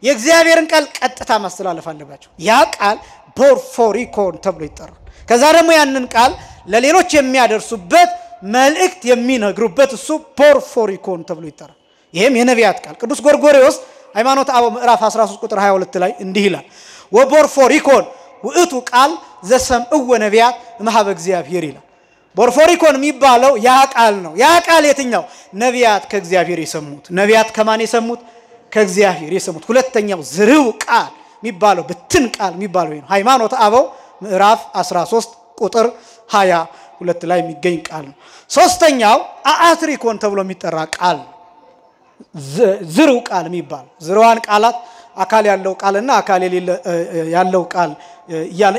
A: የእግዚአብሔርን ቃል ቀጥታ ማስተላለፍ አለባቸው። ያ ቃል ቦርፎሪኮን ተብሎ ይጠራል። ከዛ ደግሞ ያንን ቃል ለሌሎች የሚያደርሱበት መልእክት የሚነግሩበት እሱ ቦርፎሪኮን ተብሎ ይጠራል። ይሄም የነቢያት ቃል ቅዱስ ጎርጎርዮስ ሃይማኖተ አበው ምዕራፍ 13 ቁጥር 22 ላይ እንዲህ ይላል ወቦርፎሪኮን ውእቱ ቃል ዘሰምዕዎ ነቢያት እምኀበ እግዚአብሔር ይላል። ቦርፎሪኮን የሚባለው ያ ቃል ነው። ያ ቃል የትኛው? ነቢያት ከእግዚአብሔር የሰሙት። ነቢያት ከማን የሰሙት? ከእግዚአብሔር የሰሙት። ሁለተኛው ዝርው ቃል የሚባለው ብትን ቃል የሚባለው ነው። ሃይማኖተ አበው ምዕራፍ 13 ቁጥር 22 ላይ የሚገኝ ቃል ነው። ሶስተኛው አአትሪኮን ተብሎ የሚጠራ ቃል ዝርው ቃል የሚባል ዝርዋን ቃላት አካል ያለው ቃልና አካል ያለው ቃል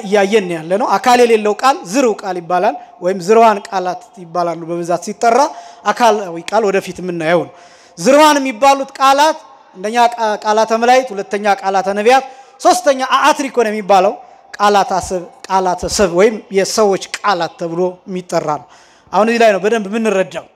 A: ያያየን ያለ ነው። አካል የሌለው ቃል ዝርው ቃል ይባላል ወይም ዝርዋን ቃላት ይባላሉ በብዛት ሲጠራ። አካላዊ ቃል ወደፊት የምናየው ነው። ዝርዋን የሚባሉት ቃላት አንደኛ ቃላተ መላእክት፣ ሁለተኛ ቃላተ ነቢያት፣ ሶስተኛ አአትሪኮን የሚባለው ቃላተ ሰብ ወይም የሰዎች ቃላት ተብሎ የሚጠራ ነው። አሁን እዚህ ላይ ነው በደንብ የምንረዳው።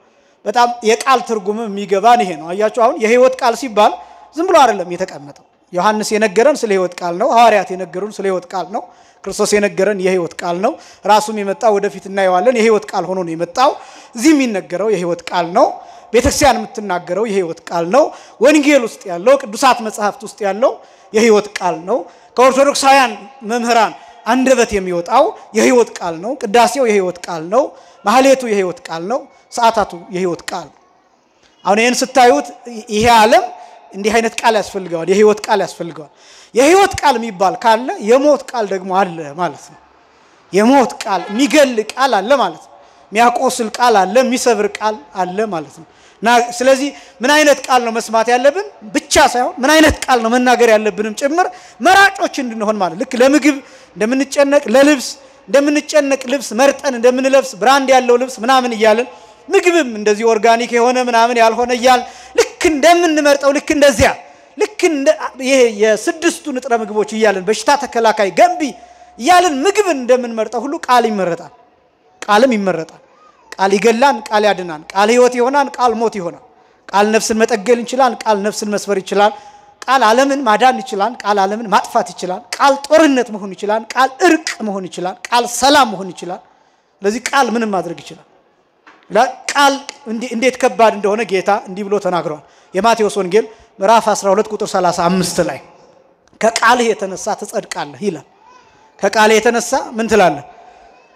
A: በጣም የቃል ትርጉም የሚገባን ይሄ ነው። አያችሁ አሁን የህይወት ቃል ሲባል ዝም ብሎ አይደለም የተቀመጠው። ዮሐንስ የነገረን ስለ ህይወት ቃል ነው። ሐዋርያት የነገሩን ስለ ህይወት ቃል ነው። ክርስቶስ የነገረን የህይወት ቃል ነው። ራሱም የመጣው ወደፊት እናየዋለን የህይወት ቃል ሆኖ ነው የመጣው። እዚህ የሚነገረው የህይወት ቃል ነው። ቤተክርስቲያን የምትናገረው የህይወት ቃል ነው። ወንጌል ውስጥ ያለው ቅዱሳት መጻሕፍት ውስጥ ያለው የህይወት ቃል ነው። ከኦርቶዶክሳውያን መምህራን አንደበት የሚወጣው የህይወት ቃል ነው። ቅዳሴው የህይወት ቃል ነው። ማህሌቱ የህይወት ቃል ነው። ሰዓታቱ የህይወት ቃል ነው። አሁን ይሄን ስታዩት ይሄ ዓለም እንዲህ አይነት ቃል ያስፈልገዋል። የህይወት ቃል ያስፈልገዋል። የህይወት ቃል የሚባል ካለ የሞት ቃል ደግሞ አለ ማለት ነው። የሞት ቃል የሚገል ቃል አለ ማለት ነው። የሚያቆስል ቃል አለ፣ የሚሰብር ቃል አለ ማለት ነው። ስለዚህ ምን አይነት ቃል ነው መስማት ያለብን ብቻ ሳይሆን ምን አይነት ቃል ነው መናገር ያለብንም ጭምር መራጮች እንድንሆን ማለት ልክ ለምግብ እንደምንጨነቅ ለልብስ እንደምንጨነቅ ልብስ መርጠን እንደምንለብስ ብራንድ ያለው ልብስ ምናምን ይያልን ምግብም እንደዚህ ኦርጋኒክ የሆነ ምናምን ያልሆነ ይያል ልክ እንደምንመርጠው ልክ እንደዚያ ልክ ይሄ የስድስቱ ንጥረ ምግቦች ይያልን በሽታ ተከላካይ ገንቢ ይያልን ምግብ እንደምንመርጠው ሁሉ ቃል ይመረጣል። ቃልም ይመረጣል። ቃል ይገላን፣ ቃል ያድናን፣ ቃል ህይወት ይሆናል፣ ቃል ሞት ይሆናል። ቃል ነፍስን መጠገል ይችላል፣ ቃል ነፍስን መስበር ይችላል። ቃል ዓለምን ማዳን ይችላል፣ ቃል ዓለምን ማጥፋት ይችላል። ቃል ጦርነት መሆን ይችላል፣ ቃል እርቅ መሆን ይችላል፣ ቃል ሰላም መሆን ይችላል። ስለዚህ ቃል ምንም ማድረግ ይችላል። ቃል እንዴት ከባድ እንደሆነ ጌታ እንዲህ ብሎ ተናግሯል። የማቴዎስ ወንጌል ምዕራፍ 12 ቁጥር 35 ላይ ከቃልህ የተነሳ ትጸድቃለህ ይላል። ከቃልህ የተነሳ ምን ትላለህ?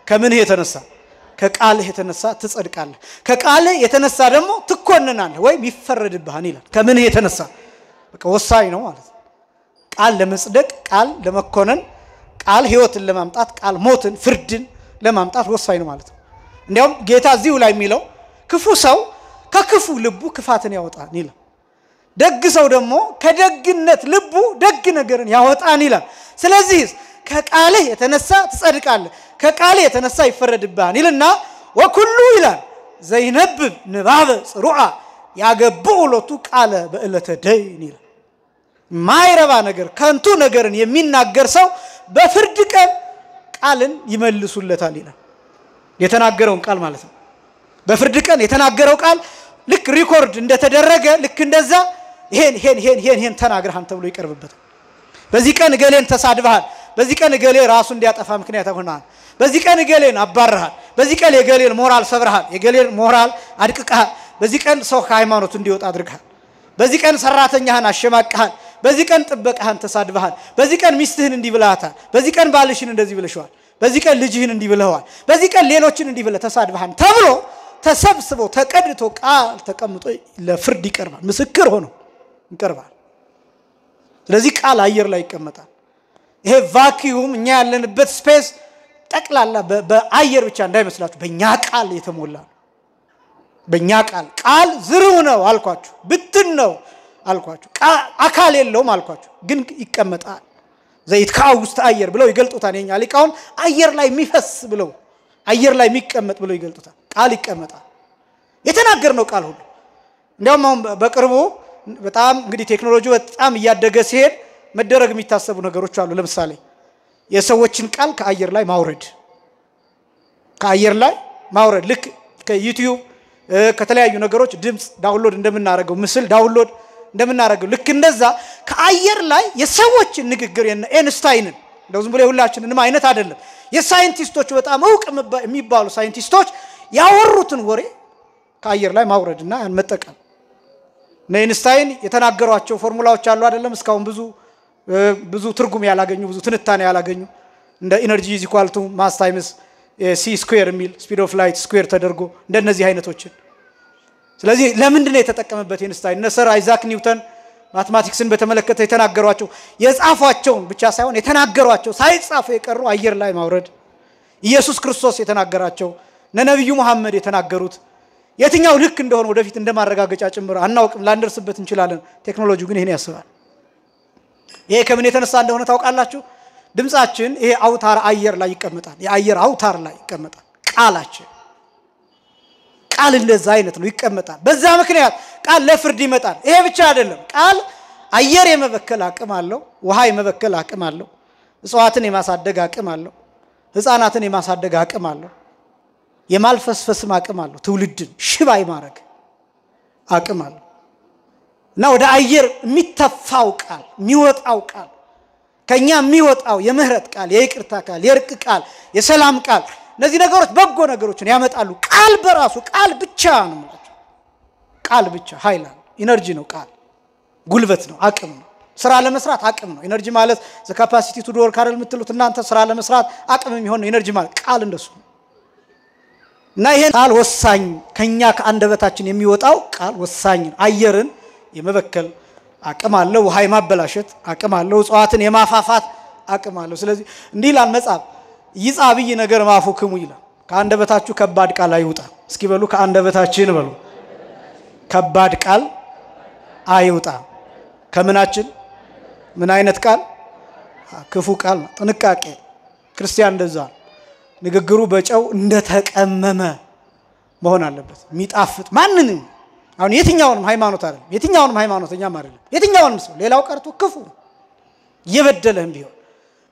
A: ከምንህ የተነሳ? ከቃልህ የተነሳ ትጸድቃለህ። ከቃልህ የተነሳ ደግሞ ትኮንናለህ ወይም ይፈረድብሃል ይላል። ከምንህ የተነሳ? በቃ ወሳኝ ነው ማለት ነው። ቃል ለመጽደቅ፣ ቃል ለመኮነን፣ ቃል ህይወትን ለማምጣት፣ ቃል ሞትን ፍርድን ለማምጣት ወሳኝ ነው ማለት ነው። እንዲያውም ጌታ እዚሁ ላይ የሚለው ክፉ ሰው ከክፉ ልቡ ክፋትን ያወጣል ይላል። ደግ ሰው ደግሞ ከደግነት ልቡ ደግ ነገርን ያወጣል ይላል። ስለዚህ ከቃልህ የተነሳ ትጸድቃለህ፣ ከቃልህ የተነሳ ይፈረድብሃል ይልና ወኩሉ ይላል ዘይነብብ ንባበ ጽሩዓ ያገብኡ ሎቱ ቃለ በእለተ ደይን ይላል። ማይረባ ነገር ከንቱ ነገርን የሚናገር ሰው በፍርድ ቀን ቃልን ይመልሱለታል ይላል። የተናገረውን ቃል ማለት ነው። በፍርድ ቀን የተናገረው ቃል ልክ ሪኮርድ እንደተደረገ ልክ እንደዛ ይሄን ተናግረሃን ተብሎ ይቀርብበታል። በዚህ ቀን ገሌን ተሳድበሃል፣ በዚህ ቀን ገሌ ራሱ እንዲያጠፋ ምክንያት ሆነሃል፣ በዚህ ቀን ገሌን አባረሃል፣ በዚህ ቀን የገሌን ሞራል ሰብረሃል፣ የገሌን ሞራል አድቅቀሃል፣ በዚህ ቀን ሰው ከሃይማኖት እንዲወጣ አድርገሃል፣ በዚህ ቀን ሰራተኛህን አሸማቀሃል፣ በዚህ ቀን ጥበቃህን ተሳድበሃል፣ በዚህ ቀን ሚስትህን እንዲህ ብለሃታል፣ በዚህ ቀን ባልሽን እንደዚህ ብለሽዋል፣ በዚህ ቀን ልጅህን እንዲህ ብለዋል፣ በዚህ ቀን ሌሎችን እንዲህ ብለህ ተሳድበሃል ተብሎ ተሰብስቦ ተቀድቶ ቃል ተቀምጦ ለፍርድ ይቀርባል። ምስክር ሆኖ ይቀርባል። ስለዚህ ቃል አየር ላይ ይቀመጣል። ይሄ ቫኪዩም እኛ ያለንበት ስፔስ ጠቅላላ በአየር ብቻ እንዳይመስላችሁ በእኛ ቃል የተሞላ ነው። በእኛ ቃል ዝርው ነው አልኳችሁ፣ ብትን ነው አልኳችሁ፣ አካል የለውም አልኳችሁ፣ ግን ይቀመጣል። ዘይት ከውስጥ አየር ብለው ይገልጡታል። የኛ ሊቃውን አየር ላይ የሚፈስ ብለው አየር ላይ የሚቀመጥ ብለው ይገልጡታል ቃል ይቀመጣል የተናገርነው ቃል ሁሉ እንዲያውም አሁን በቅርቡ በጣም እንግዲህ ቴክኖሎጂ በጣም እያደገ ሲሄድ መደረግ የሚታሰቡ ነገሮች አሉ ለምሳሌ የሰዎችን ቃል ከአየር ላይ ማውረድ ልክ ከዩቲዩብ ከተለያዩ ነገሮች ድምጽ ዳውንሎድ እንደምናደርገው ምስል ዳውንሎድ እንደምናደርገው ልክ እንደዛ ከአየር ላይ የሰዎችን ንግግር ኤንስታይንን እንደው ዝም ብሎ ሁላችንንም አይነት አይደለም የሳይንቲስቶች በጣም ዕውቅ የሚባሉ ሳይንቲስቶች ያወሩትን ወሬ ከአየር ላይ ማውረድና መጠቀም ኤንስታይን የተናገሯቸው ፎርሙላዎች አሉ አይደለም እስካሁን ብዙ ትርጉም ያላገኙ ብዙ ትንታኔ ያላገኙ እንደ ኢነርጂ ኢዝ ኢኳል ቱ ማስ ታይምስ c ስኩዌር ሚል ስፒድ ኦፍ ላይት ስኩዌር ተደርጎ እንደነዚህ አይነቶችን ስለዚህ ለምንድን ነው የተጠቀመበት ኤንስታይን ሰር አይዛክ ኒውተን ማቴማቲክስን በተመለከተ የተናገሯቸው የጻፏቸው ብቻ ሳይሆን የተናገሯቸው ሳይጻፉ የቀሩ አየር ላይ ማውረድ ኢየሱስ ክርስቶስ የተናገራቸው ነብዩ መሐመድ የተናገሩት የትኛው ልክ እንደሆነ ወደፊት እንደማረጋገጫ ጭምር አናውቅም ላንደርስበት እንችላለን ቴክኖሎጂ ግን ይሄን ያስባል ይሄ ከምን የተነሳ እንደሆነ ታውቃላችሁ ድምጻችን ይሄ አውታር አየር ላይ ይቀመጣል የአየር አውታር ላይ ይቀመጣል ቃላችን ቃል እንደዛ አይነት ነው ይቀመጣል በዛ ምክንያት ቃል ለፍርድ ይመጣል ይሄ ብቻ አይደለም ቃል አየር የመበከል አቅም አለው ውሃ የመበከል አቅም አለው እጽዋትን የማሳደግ አቅም አለው ህፃናትን የማሳደግ አቅም አለው የማልፈስፈስም አቅም አለው ትውልድን ሽባ የማረግ አቅም አለው እና ወደ አየር የሚተፋው ቃል የሚወጣው ቃል ከኛ የሚወጣው የምህረት ቃል የይቅርታ ቃል የርቅ ቃል የሰላም ቃል እነዚህ ነገሮች በጎ ነገሮችን ያመጣሉ ቃል በራሱ ቃል ብቻ ነው ማለት ቃል ብቻ ኃይል ነው ኢነርጂ ነው ቃል ጉልበት ነው አቅም ነው ስራ ለመስራት አቅም ነው ኢነርጂ ማለት the capacity to do work አይደል የምትሉት እናንተ ስራ ለመስራት አቅም የሚሆን ኢነርጂ ማለት ቃል እንደሱ እና ይሄ ቃል ወሳኝ ከኛ ከአንደበታችን የሚወጣው ቃል ወሳኝ አየርን የመበከል አቅም አለው ውሃ የማበላሸት አቅም አለው እጽዋትን የማፋፋት አቅም አለው ስለዚህ እንዲህ ይላል መጽሐፍ ይጻብይ ነገር ማፉክሙ ይላል ከአንደበታችሁ ከባድ ቃል አይውጣ እስኪ በሉ ከአንደበታችን በሉ ከባድ ቃል አይውጣ ከምናችን ምን አይነት ቃል ክፉ ቃል ጥንቃቄ ክርስቲያን እንደዛ ንግግሩ በጨው እንደተቀመመ መሆን አለበት የሚጣፍጥ ማንንም አሁን የትኛውንም ሃይማኖት አይደለም የትኛውንም ሃይማኖተኛም አይደለም የትኛውንም ሰው ሌላው ቀርቶ ክፉ ይበደልህም ቢሆን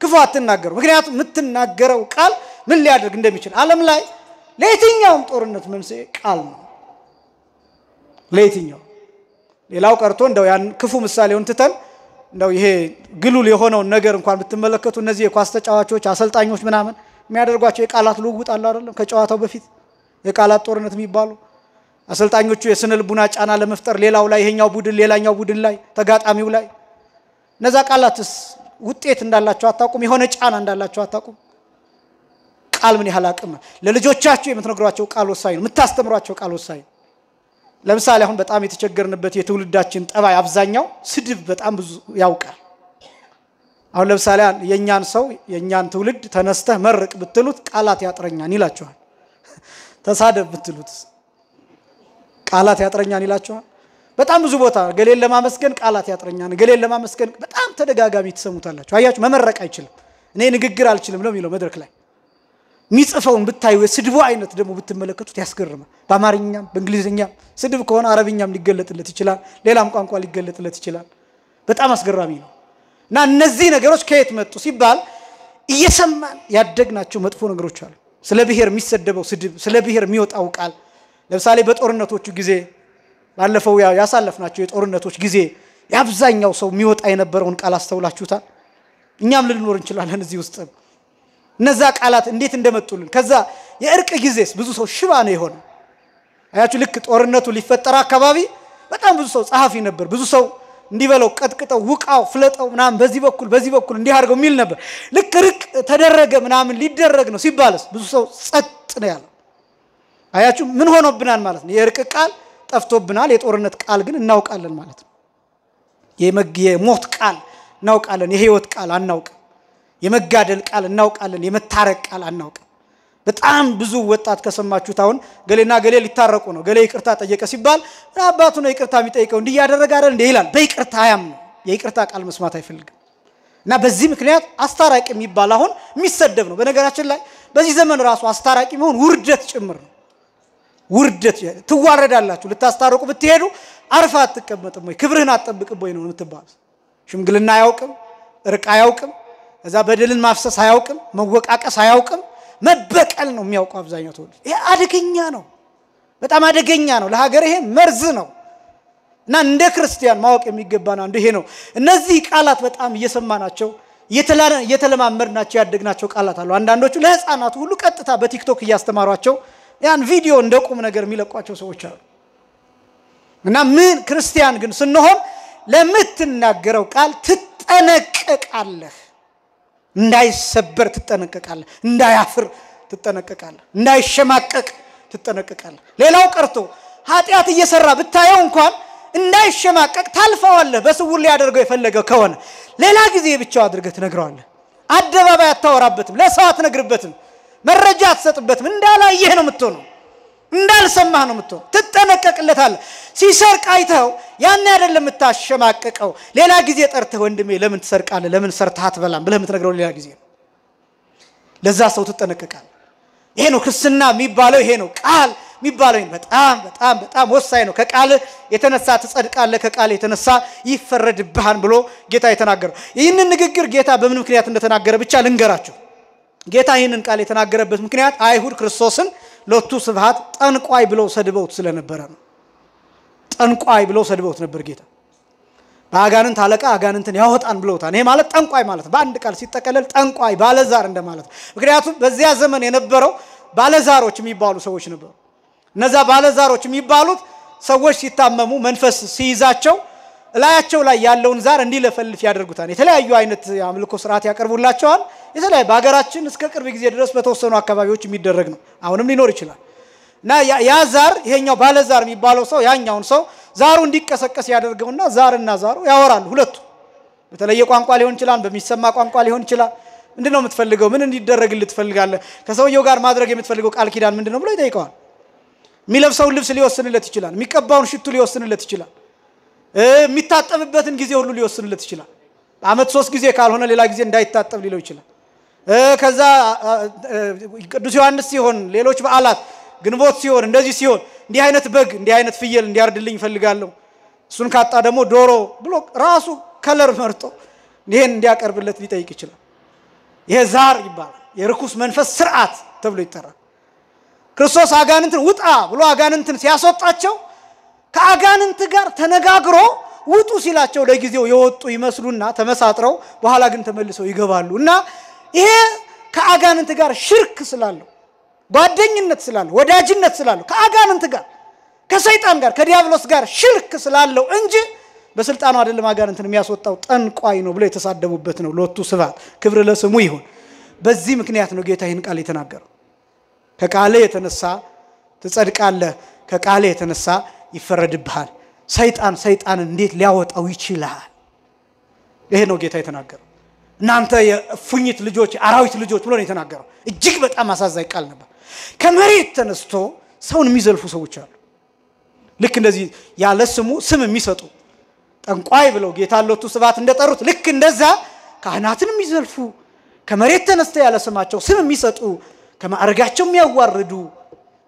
A: ክፉ አትናገሩ ምክንያቱም የምትናገረው ቃል ምን ሊያደርግ እንደሚችል ዓለም ላይ ለየትኛውም ጦርነት መንስኤ ቃል ነው ለየትኛው ሌላው ቀርቶ እንደው ያን ክፉ ምሳሌውን ትተን እንደው ይሄ ግሉል የሆነው ነገር እንኳን ብትመለከቱ እነዚህ የኳስ ተጫዋቾች አሰልጣኞች ምናምን የሚያደርጓቸው የቃላት ልውውጥ አለ አይደለም ከጨዋታው በፊት የቃላት ጦርነት የሚባሉ አሰልጣኞቹ የስነ ልቡና ጫና ለመፍጠር ሌላው ላይ ይሄኛው ቡድን ሌላኛው ቡድን ላይ ተጋጣሚው ላይ ነዛ ቃላትስ ውጤት እንዳላቸው አታውቁም የሆነ ጫና እንዳላቸው አታውቁም ቃል ምን ያህል አቅም ለልጆቻችሁ የምትነግሯቸው ቃል ወሳኝ ነው የምታስተምሯቸው ቃል ወሳኝ ለምሳሌ አሁን በጣም የተቸገርንበት የትውልዳችን ጠባይ አብዛኛው ስድብ በጣም ብዙ ያውቃል አሁን ለምሳሌ የኛን ትውልድ ተነስተህ መርቅ ብትሉት ቃላት ያጥረኛን ይላችኋል ተሳደብ ብትሉት ቃላት ያጥረኛን ይላችኋል በጣም ብዙ ቦታ ገሌን ለማመስገን ቃላት ያጥረኛን ገሌን ለማመስገን በጣም ተደጋጋሚ ተሰሙታላችሁ አያችሁ መመረቅ አይችልም እኔ ንግግር አልችልም ነው የሚለው መድረክ ላይ ሚጽፈውን ብታዩ የስድቡ አይነት ደግሞ ብትመለከቱት ያስገርማል በአማርኛም በእንግሊዝኛም ስድብ ከሆነ አረብኛም ሊገለጥለት ይችላል ሌላም ቋንቋ ሊገለጥለት ይችላል በጣም አስገራሚ ነው እና እነዚህ ነገሮች ከየት መጡ ሲባል እየሰማን ያደግናቸው መጥፎ ነገሮች አሉ ስለ ብሔር የሚሰደበው ስድብ ስለ ብሔር የሚወጣው ቃል ለምሳሌ በጦርነቶቹ ጊዜ ባለፈው ያሳለፍናቸው የጦርነቶች ጊዜ ያብዛኛው ሰው የሚወጣ የነበረውን ቃል አስተውላችሁታል እኛም ልንኖር እንችላለን እዚህ ውስጥ እነዛ ቃላት እንዴት እንደመጡልን ከዛ የእርቅ ጊዜስ ብዙ ሰው ሽባ ነው የሆነው አያችሁ ልክ ጦርነቱ ሊፈጠር አካባቢ በጣም ብዙ ሰው ጸሐፊ ነበር ብዙ ሰው እንዲበለው ቀጥቅጠው ውቃው ፍለጠው ምናምን በዚህ በኩል እንዲህ አድርገው ሚል ነበር ልክ ርቅ ተደረገ ምናምን ሊደረግ ነው ሲባልስ ብዙ ሰው ጸጥ ነው ያለው አያችሁ ምን ሆኖብናል ማለት ነው የእርቅ ቃል ጠፍቶብናል የጦርነት ቃል ግን እናውቃለን ማለት ነው የሞት ቃል እናውቃለን የህይወት ቃል አናውቅ የመጋደል ቃል እናውቃለን የመታረቅ ቃል አናውቅ በጣም ብዙ ወጣት ከሰማችሁት አሁን ገሌና ገሌ ሊታረቁ ነው ገሌ ይቅርታ ጠየቀ ሲባል አባቱ ነው ይቅርታ የሚጠይቀው እንዲህ ያደረገ አይደል እንዴ ይላል በይቅርታ ያምኑ የይቅርታ ቃል መስማት አይፈልግም እና በዚህ ምክንያት አስታራቂ የሚባል አሁን የሚሰደብ ነው በነገራችን ላይ በዚህ ዘመን ራሱ አስታራቂ መሆን ውርደት ጭምር ነው። ውርደት ትዋረዳላችሁ። ልታስታርቁ ብትሄዱ አርፋ አትቀመጥም ወይ ክብርህን አትጠብቅም ወይ ነው የምትባሉት። ሽምግልና አያውቅም፣ እርቅ አያውቅም፣ እዛ በደልን ማፍሰስ አያውቅም፣ መወቃቀስ አያውቅም፣ መበቀል ነው የሚያውቀው አብዛኛው ትውልድ። ይሄ አደገኛ ነው፣ በጣም አደገኛ ነው። ለሀገር ይሄ መርዝ ነው። እና እንደ ክርስቲያን ማወቅ የሚገባን አንዱ ይሄ ነው። እነዚህ ቃላት በጣም እየሰማናቸው እየተለማመድናቸው ያደግናቸው ቃላት አሉ። አንዳንዶቹ ለህፃናቱ ሁሉ ቀጥታ በቲክቶክ እያስተማሯቸው ያን ቪዲዮ እንደቁም ነገር የሚለቋቸው ሰዎች አሉ። እና ምን ክርስቲያን ግን ስንሆን ለምትናገረው ቃል ትጠነቀቃለህ። እንዳይሰበር ትጠነቀቃለህ፣ እንዳያፍር ትጠነቀቃለህ፣ እንዳይሸማቀቅ ትጠነቀቃለህ። ሌላው ቀርቶ ኃጢአት እየሰራ ብታየው እንኳን እንዳይሸማቀቅ ታልፈዋለህ። በስውር ሊያደርገው የፈለገው ከሆነ ሌላ ጊዜ ብቻው አድርገህ ትነግረዋለህ። አደባባይ አታወራበትም፣ ለሰው አትነግርበትም፣ መረጃ አትሰጥበትም። እንዳላየህ ነው የምትሆነው፣ እንዳልሰማህ ነው የምትሆነው። ትጠነቀቅለታለህ። ሲሰርቅ አይተው ያን አይደለም የምታሸማቀቀው። ሌላ ጊዜ ጠርተህ ወንድሜ ለምን ትሰርቃለህ፣ ለምን ሰርተህ አትበላም ብለህ የምትነግረው ሌላ ጊዜ ነው። ለዛ ሰው ትጠነቀቃለህ። ይሄ ነው ክርስትና የሚባለው። ይሄ ነው ቃል የሚባለው። በጣም በጣም በጣም ወሳኝ ነው። ከቃል የተነሳ ትጸድቃለህ፣ ከቃል የተነሳ ይፈረድብሃል ብሎ ጌታ የተናገረው። ይህንን ንግግር ጌታ በምን ምክንያት እንደተናገረ ብቻ ልንገራችሁ። ጌታ ይህንን ቃል የተናገረበት ምክንያት አይሁድ ክርስቶስን ሎቱ ስብሐት ጠንቋይ ብለው ሰድበውት ስለነበረ ነው። ጠንቋይ ብለው ሰድበውት ነበር ጌታ። በአጋንንት አለቃ አጋንንትን ያወጣን ብለውታል። ይሄ ማለት ጠንቋይ ማለት በአንድ ቃል ሲጠቀለል ጠንቋይ ባለዛር እንደማለት ነው። ምክንያቱም በዚያ ዘመን የነበረው ባለዛሮች የሚባሉ ሰዎች ነበሩ። እነዛ ባለዛሮች የሚባሉት ሰዎች ሲታመሙ መንፈስ ሲይዛቸው ላያቸው ላይ ያለውን ዛር እንዲለፈልፍ ያደርጉታል። የተለያዩ አይነት አምልኮ ስርዓት ያቀርቡላቸዋል። የተለያዩ በአገራችን እስከ ቅርብ ጊዜ ድረስ በተወሰኑ አካባቢዎች የሚደረግ ነው። አሁንም ሊኖር ይችላል። እና ያ ዛር ይሄኛው ባለዛር የሚባለው ሰው ያኛውን ሰው ዛሩ እንዲቀሰቀስ ያደርገውና ዛርና ዛሩ ያወራሉ። ሁለቱ በተለየ ቋንቋ ሊሆን ይችላል፣ በሚሰማ ቋንቋ ሊሆን ይችላል። ምንድነው የምትፈልገው? ምን እንዲደረግልህ ትፈልጋለህ? ከሰውየው ጋር ማድረግ የምትፈልገው ቃል ኪዳን ምንድነው ብሎ ይጠይቀዋል። የሚለብሰውን ልብስ ሊወስንለት ይችላል። የሚቀባውን ሽቱ ሊወስንለት ይችላል። የሚታጠብበትን ጊዜ ሁሉ ሊወስንለት ይችላል። በአመት 3 ጊዜ ካልሆነ ሌላ ጊዜ እንዳይታጠብ ሊለው ይችላል። ከዛ ቅዱስ ዮሐንስ ሲሆን ሌሎች በዓላት ግንቦት ሲሆን እንደዚህ ሲሆን እንዲህ አይነት በግ እንዲህ አይነት ፍየል እንዲያርድልኝ ፈልጋለሁ፣ እሱን ካጣ ደግሞ ዶሮ ብሎ ራሱ ከለር መርጦ ይሄን እንዲያቀርብለት ሊጠይቅ ይችላል። ይሄ ዛር ይባላል። የርኩስ መንፈስ ስርዓት ተብሎ ይጠራል። ክርስቶስ አጋንንትን ውጣ ብሎ አጋንንትን ሲያስወጣቸው ከአጋንንት ጋር ተነጋግሮ ውጡ ሲላቸው ለጊዜው የወጡ ይመስሉና ተመሳጥረው በኋላ ግን ተመልሰው ይገባሉ። እና ይሄ ከአጋንንት ጋር ሽርክ ስላለው ጓደኝነት ስላለው ወዳጅነት ስላለው ከአጋንንት ጋር ከሰይጣን ጋር ከዲያብሎስ ጋር ሽርክ ስላለው እንጂ በስልጣኑ አይደለም አጋንንትን የሚያስወጣው ጠንቋይ ነው ብሎ የተሳደቡበት ነው። ሎቱ ስብሐት ክብር ለስሙ ይሁን። በዚህ ምክንያት ነው ጌታ ይህን ቃል የተናገረው። ከቃል የተነሳ ትጸድቃለህ፣ ከቃል የተነሳ ይፈረድብሃል። ሰይጣን እንዴት ሊያወጣው ይችላል? ይሄ ነው ጌታ የተናገረው። እናንተ የፉኝት ልጆች አራዊት ልጆች ብሎ ነው የተናገረው። እጅግ በጣም አሳዛኝ ቃል ነበር። ከመሬት ተነስቶ ሰውን የሚዘልፉ ሰዎች አሉ። ልክ እንደዚህ ያለ ስሙ ስም የሚሰጡ ጠንቋይ ብለው ጌታ ሎቱ ስብሐት እንደጠሩት ልክ እንደዛ ካህናትን የሚዘልፉ ከመሬት ተነስተው ያለ ስማቸው ስም የሚሰጡ ከማዕረጋቸው የሚያዋርዱ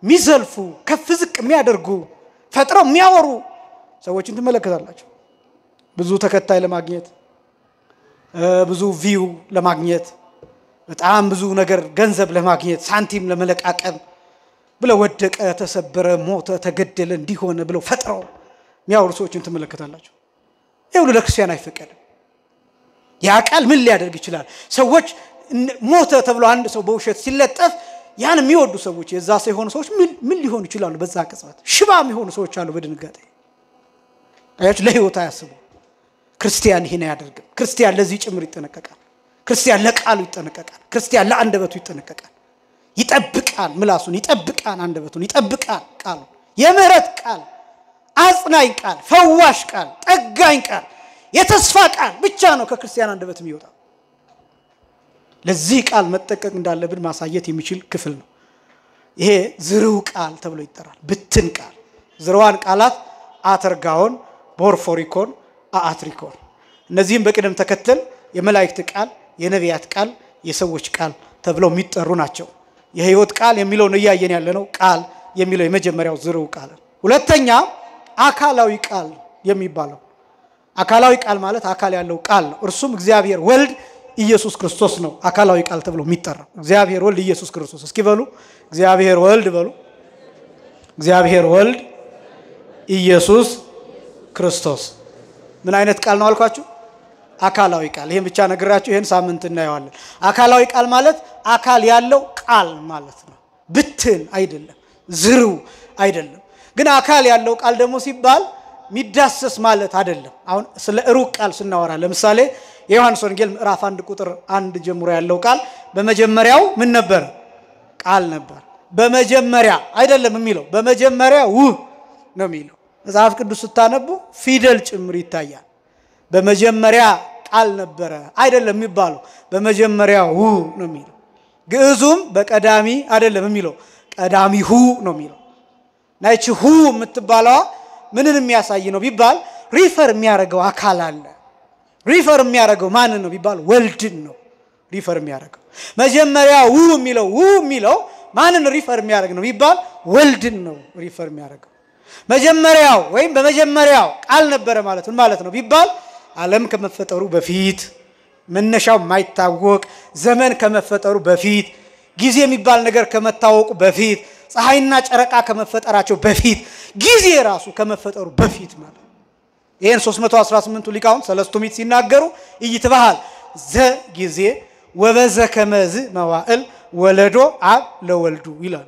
A: የሚዘልፉ ከፍ ዝቅ የሚያደርጉ ፈጥረው የሚያወሩ ሰዎችን ትመለከታላችሁ። ብዙ ተከታይ ለማግኘት ብዙ ቪው ለማግኘት በጣም ብዙ ነገር ገንዘብ ለማግኘት ሳንቲም ለመለቃቀም ብለው ወደቀ፣ ተሰበረ፣ ሞተ፣ ተገደለ እንዲሆነ ብለው ፈጥረው የሚያወሩ ሰዎችን ትመለከታላችሁ። ይሄ ሁሉ ለክርስቲያን አይፈቀድም። ያ ቃል ምን ሊያደርግ ይችላል? ሰዎች ሞተ ተብሎ አንድ ሰው በውሸት ሲለጠፍ ያን የሚወዱ ሰዎች የዛ ሰው የሆኑ ሰዎች ምን ሊሆኑ ይችላሉ? በዛ ቅጽበት ሽባ የሚሆኑ ሰዎች አሉ በድንጋጤ። አያችሁ፣ ለህይወት አያስቡ። ክርስቲያን ይሄን አያደርግም። ክርስቲያን ለዚህ ጭምር ይጠነቀቃል። ክርስቲያን ለቃሉ ይጠነቀቃል። ክርስቲያን ለአንደበቱ ይጠነቀቃል። ይጠብቃል፣ ምላሱን ይጠብቃል፣ አንደበቱን ይጠብቃል። ቃሉ የምህረት ቃል፣ አጽናኝ ቃል፣ ፈዋሽ ቃል፣ ጠጋኝ ቃል፣ የተስፋ ቃል ብቻ ነው ከክርስቲያን አንደበት የሚወጣው። ለዚህ ቃል መጠቀቅ እንዳለብን ማሳየት የሚችል ክፍል ነው። ይሄ ዝርው ቃል ተብሎ ይጠራል። ብትን ቃል ዝርዋን ቃላት አተርጋውን፣ ቦርፎሪኮን፣ አአትሪኮን እነዚህም በቅደም ተከተል የመላእክት ቃል፣ የነቢያት ቃል፣ የሰዎች ቃል ተብለው የሚጠሩ ናቸው። የሕይወት ቃል የሚለው ነው ያያየን ያለነው ቃል የሚለው የመጀመሪያው ዝርው ቃል ሁለተኛ አካላዊ ቃል የሚባለው አካላዊ ቃል ማለት አካል ያለው ቃል ነው እርሱም እግዚአብሔር ወልድ ኢየሱስ ክርስቶስ ነው አካላዊ ቃል ተብሎ የሚጠራው እግዚአብሔር ወልድ ኢየሱስ ክርስቶስ እስኪ በሉ እግዚአብሔር ወልድ በሉ እግዚአብሔር ወልድ ኢየሱስ ክርስቶስ ምን አይነት ቃል ነው አልኳችሁ አካላዊ ቃል ይሄን ብቻ ነግራችሁ ይሄን ሳምንት እናየዋለን አካላዊ ቃል ማለት አካል ያለው ቃል ማለት ነው ብትን አይደለም ዝርው አይደለም ግን አካል ያለው ቃል ደግሞ ሲባል ሚዳሰስ ማለት አይደለም አሁን ስለ ሩቅ ቃል ስናወራ ለምሳሌ የዮሐንስ ወንጌል ምዕራፍ 1 ቁጥር 1 ጀምሮ ያለው ቃል በመጀመሪያው ምን ነበር ቃል ነበር በመጀመሪያ አይደለም የሚለው በመጀመሪያው ነው የሚለው መጽሐፍ ቅዱስ ስታነቡ ፊደል ጭምር ይታያል በመጀመሪያ ቃል ነበረ አይደለም የሚባለው በመጀመሪያው ነው የሚለው ግዕዙም በቀዳሚ አይደለም የሚለው ቀዳሚሁ ነው የሚለው ናይቺ ሁ የምትባለው ምንን የሚያሳይ ነው ቢባል ሪፈር የሚያደርገው አካል አለ ሪፈር የሚያደርገው ማን ነው ቢባል ወልድን ነው ሪፈር የሚያደርገው መጀመሪያው የሚለው ማንን ሪፈር የሚያደርግ ነው ቢባል ወልድን ነው ሪፈር የሚያደርገው መጀመሪያው ወይም በመጀመሪያው ቃል ነበረ ማለት ምን ማለት ነው ቢባል ዓለም ከመፈጠሩ በፊት መነሻው ማይታወቅ ዘመን ከመፈጠሩ በፊት ጊዜ የሚባል ነገር ከመታወቁ በፊት ፀሐይና ጨረቃ ከመፈጠራቸው በፊት ጊዜ ራሱ ከመፈጠሩ በፊት ማለት ይሄን 318 ሊቃውንት ሰለስቱ ምዕት ሲናገሩ ይትበሃል ዘ ጊዜ ወበዘ ከመዝ መዋዕል ወለዶ አብ ለወልዱ ይላል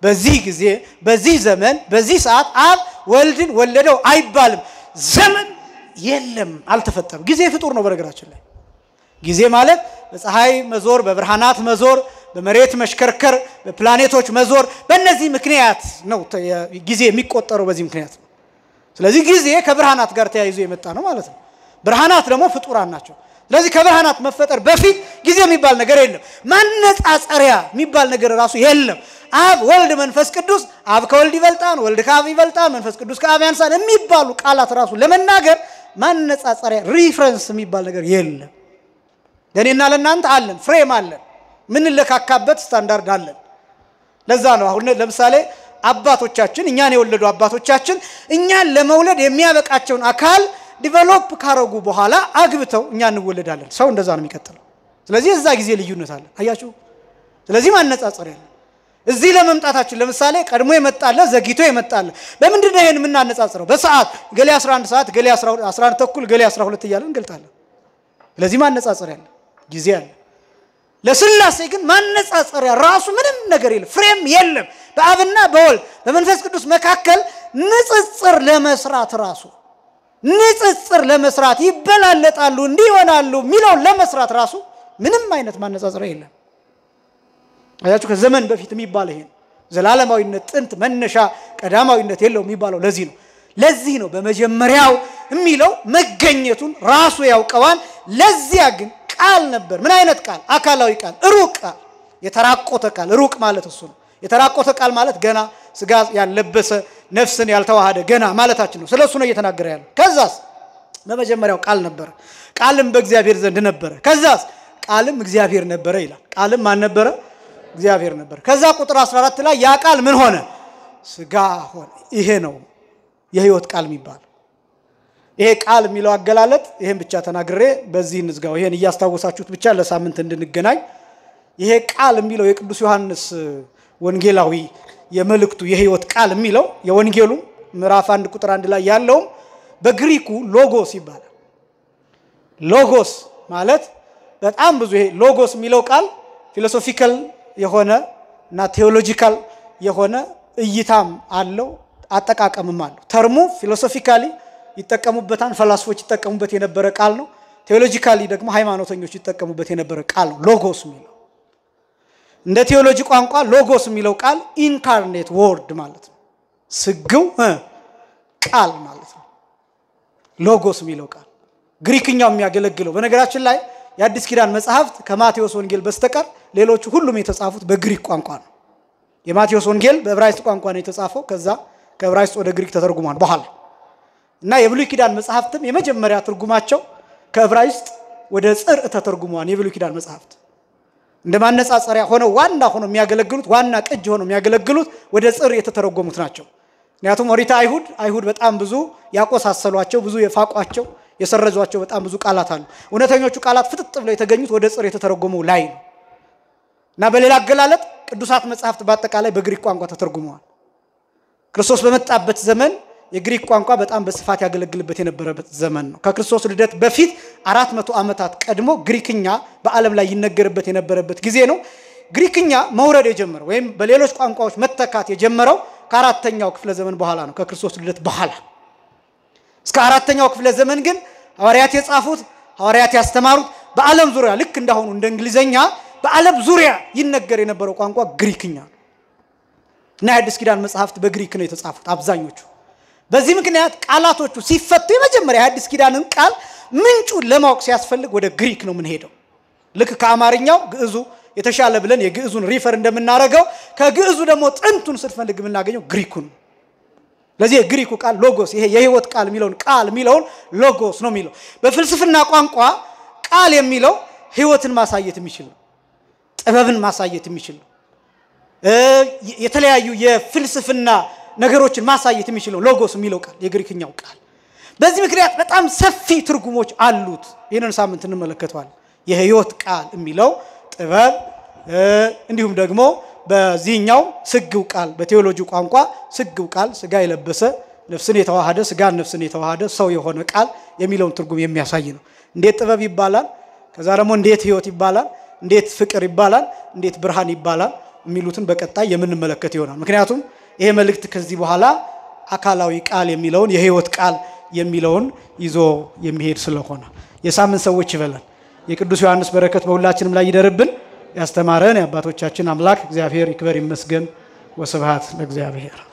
A: በዚህ ጊዜ በዚህ ዘመን በዚህ ሰዓት አብ ወልድን ወለደው አይባልም ዘመን የለም አልተፈጠረም ጊዜ ፍጡር ነው በነገራችን ላይ ጊዜ ማለት በፀሐይ መዞር በብርሃናት መዞር በመሬት መሽከርከር በፕላኔቶች መዞር በእነዚህ ምክንያት ነው ጊዜ የሚቆጠረው በዚህ ምክንያት ነው ስለዚህ ጊዜ ከብርሃናት ጋር ተያይዞ የመጣ ነው ማለት ነው ብርሃናት ደግሞ ፍጡራን ናቸው ስለዚህ ከብርሃናት መፈጠር በፊት ጊዜ የሚባል ነገር የለም ማነጻጸሪያ የሚባል ነገር ራሱ የለም አብ ወልድ መንፈስ ቅዱስ አብ ከወልድ ይበልጣል ወልድ ከአብ ይበልጣል መንፈስ ቅዱስ ከአብ ያንሳል የሚባሉ ቃላት ራሱ ለመናገር ማነጻጸሪያ ሪፈረንስ የሚባል ነገር የለም ለኔና ለናንተ አለን ፍሬም አለን ምን ለካካበት ስታንዳርድ አለን ለዛ ነው አሁን ለምሳሌ አባቶቻችን እኛን የወለዱ አባቶቻችን እኛን ለመውለድ የሚያበቃቸውን አካል ዲቨሎፕ ካረጉ በኋላ አግብተው እኛን እንወለዳለን ሰው እንደዛ ነው የሚቀጥለው ስለዚህ እዛ ጊዜ ልዩነት አለ አያችሁ ስለዚህ ማነጻጸሪያ አለ እዚህ ለመምጣታችን ለምሳሌ ቀድሞ የመጣለ ዘግይቶ የመጣለ በመንድነው ይሄን ምን እናነጻጽረው በሰዓት ገሌ 11 ሰዓት ገሌ 11 ተኩል ገሌ 12 እያለን እንገልጣለን ስለዚህ ማነጻጸሪያ አለ ጊዜ አለ ለስላሴ ግን ማነጻጸሪያ ራሱ ምንም ነገር የለም ፍሬም የለም በአብና በወልድ በመንፈስ ቅዱስ መካከል ንጽጽር ለመስራት ራሱ ንጽጽር ለመስራት ይበላለጣሉ እንዲሆናሉ ሚለው ለመስራት ራሱ ምንም አይነት ማነጻጸሪያ የለም አያችሁ ከዘመን በፊት የሚባል ይሄ ዘላለማዊነት ጥንት መነሻ ቀዳማዊነት የለው የሚባለው ለዚህ ነው በመጀመሪያው የሚለው መገኘቱን ራሱ ያውቀዋል ለዚያ ግን ቃል ነበር ምን አይነት ቃል አካላዊ ቃል ሩቅ ቃል የተራቆተ ቃል ሩቅ ማለት እሱ ነው የተራቆተ ቃል ማለት ገና ስጋ ያለበሰ ነፍስን ያልተዋሃደ ገና ማለታችን ነው ስለሱ ነው እየተናገረ ያለው ከዛስ በመጀመሪያው ቃል ነበር ቃልም በእግዚአብሔር ዘንድ ነበር ከዛስ ቃልም እግዚአብሔር ነበር ይላል ቃልም ማን ነበር እግዚአብሔር ነበር ከዛ ቁጥር 14 ላይ ያ ቃል ምን ሆነ ስጋ ሆነ ይሄ ነው የሕይወት ቃል የሚባል ይሄ ቃል የሚለው አገላለጥ ይሄን ብቻ ተናግሬ በዚህ እንዝጋው ይሄን እያስታወሳችሁት ብቻ ለሳምንት እንድንገናኝ ይሄ ቃል የሚለው የቅዱስ ዮሐንስ ወንጌላዊ የመልእክቱ የሕይወት ቃል የሚለው የወንጌሉ ምዕራፍ 1 ቁጥር 1 ላይ ያለው በግሪኩ ሎጎስ ይባላል ሎጎስ ማለት በጣም ብዙ ይሄ ሎጎስ የሚለው ቃል ፊሎሶፊካል የሆነ እና ቴዎሎጂካል የሆነ እይታም አለው አጠቃቀምም አለው ተርሙ ፊሎሶፊካሊ ይተቀሙበታን ፈላስፎች ይተቀሙበት የነበረ ቃል ነው ቴዎሎጂካሊ ደግሞ ሃይማኖተኞች ይተቀሙበት የነበረ ቃል ነው ሎጎስ የሚለው እንደ ቴዎሎጂ ቋንቋ ሎጎስ የሚለው ቃል ኢንካርኔት ወርድ ማለት ነው ስግው ቃል ማለት ነው ሎጎስ የሚለው ቃል ግሪክኛው የሚያገለግለው በነገራችን ላይ የአዲስ ኪዳን መጽሐፍት ከማቴዎስ ወንጌል በስተቀር ሌሎቹ ሁሉም የተጻፉት በግሪክ ቋንቋ ነው የማቴዎስ ወንጌል በዕብራይስጥ ቋንቋ ነው የተጻፈው ከዛ ከዕብራይስጥ ወደ ግሪክ ተተርጉሟል በኋላ እና የብሉይ ኪዳን መጽሐፍትም የመጀመሪያ ትርጉማቸው ከዕብራይስጥ ወደ ጽርዕ ተተርጉሟል የብሉይ ኪዳን መጽሐፍት እንደማነጻጸሪያ ሆነው ዋና ሆነው የሚያገለግሉት ዋና ቅጅ ሆነው የሚያገለግሉት ወደ ጽር የተተረጎሙት ናቸው። ምክንያቱም ኦሪት አይሁድ በጣም ብዙ ያቆሳሰሏቸው ብዙ የፋቋቸው የሰረዟቸው በጣም ብዙ ቃላት አሉ። እውነተኞቹ ቃላት ፍጥጥ ብለው የተገኙት ወደ ጽር የተተረጎመው ላይ ነው። እና በሌላ አገላለጥ ቅዱሳት መጻሕፍት በአጠቃላይ በግሪክ ቋንቋ ተተርጉመዋል። ክርስቶስ በመጣበት ዘመን የግሪክ ቋንቋ በጣም በስፋት ያገለግልበት የነበረበት ዘመን ነው። ከክርስቶስ ልደት በፊት 400 ዓመታት ቀድሞ ግሪክኛ በዓለም ላይ ይነገርበት የነበረበት ጊዜ ነው። ግሪክኛ መውረድ የጀመረው ወይም በሌሎች ቋንቋዎች መተካት የጀመረው ከአራተኛው ክፍለ ዘመን በኋላ ነው። ከክርስቶስ ልደት በኋላ እስከ አራተኛው ክፍለ ዘመን ግን ሐዋርያት የጻፉት ሐዋርያት ያስተማሩት በዓለም ዙሪያ ልክ እንዳሁኑ እንደ እንግሊዘኛ በዓለም ዙሪያ ይነገር የነበረው ቋንቋ ግሪክኛ ነው። እና የአዲስ ኪዳን መጽሐፍት በግሪክ ነው የተጻፉት አብዛኞቹ። በዚህ ምክንያት ቃላቶቹ ሲፈቱ የመጀመሪያ የአዲስ ኪዳንን ቃል ምንጩን ለማወቅ ሲያስፈልግ ወደ ግሪክ ነው የምንሄደው። ልክ ከአማርኛው ግዕዙ የተሻለ ብለን የግዕዙን ሪፈር እንደምናረጋው ከግዕዙ ደግሞ ጥንቱን ስትፈልግ የምናገኘው ግሪኩን። ለዚህ የግሪኩ ቃል ሎጎስ ይሄ የህይወት ቃል የሚለውን ሎጎስ ነው የሚለው። በፍልስፍና ቋንቋ ቃል የሚለው ህይወትን ማሳየት የሚችል ነው። ጥበብን ማሳየት የሚችል ነው። የተለያዩ የፍልስፍና ነገሮችን ማሳየት የሚችል ነው ሎጎስ የሚለው ቃል የግሪክኛው ቃል። በዚህ ምክንያት በጣም ሰፊ ትርጉሞች አሉት። ይሄንን ሳምንት እንመለከተዋለን። የህይወት ቃል የሚለው ጥበብ እንዲሁም ደግሞ በዚህኛው ስግው ቃል በቴዎሎጂ ቋንቋ ስግው ቃል ስጋ የለበሰ ነፍስን የተዋሃደ ስጋን ነፍስን የተዋሃደ ሰው የሆነ ቃል የሚለውን ትርጉም የሚያሳይ ነው። እንዴት ጥበብ ይባላል? ከዛ ደግሞ እንዴት ህይወት ይባላል? እንዴት ፍቅር ይባላል? እንዴት ብርሃን ይባላል? የሚሉትን በቀጣይ የምንመለከት ይሆናል። ምክንያቱም ይሄ መልእክት ከዚህ በኋላ አካላዊ ቃል የሚለውን የህይወት ቃል የሚለውን ይዞ የሚሄድ ስለሆነ የሳምንት ሰዎች ይበላል። የቅዱስ ዮሐንስ በረከት በሁላችንም ላይ ይደርብን። ያስተማረን የአባቶቻችን አምላክ እግዚአብሔር ይክበር ይመስገን። ወስብሐት ለእግዚአብሔር።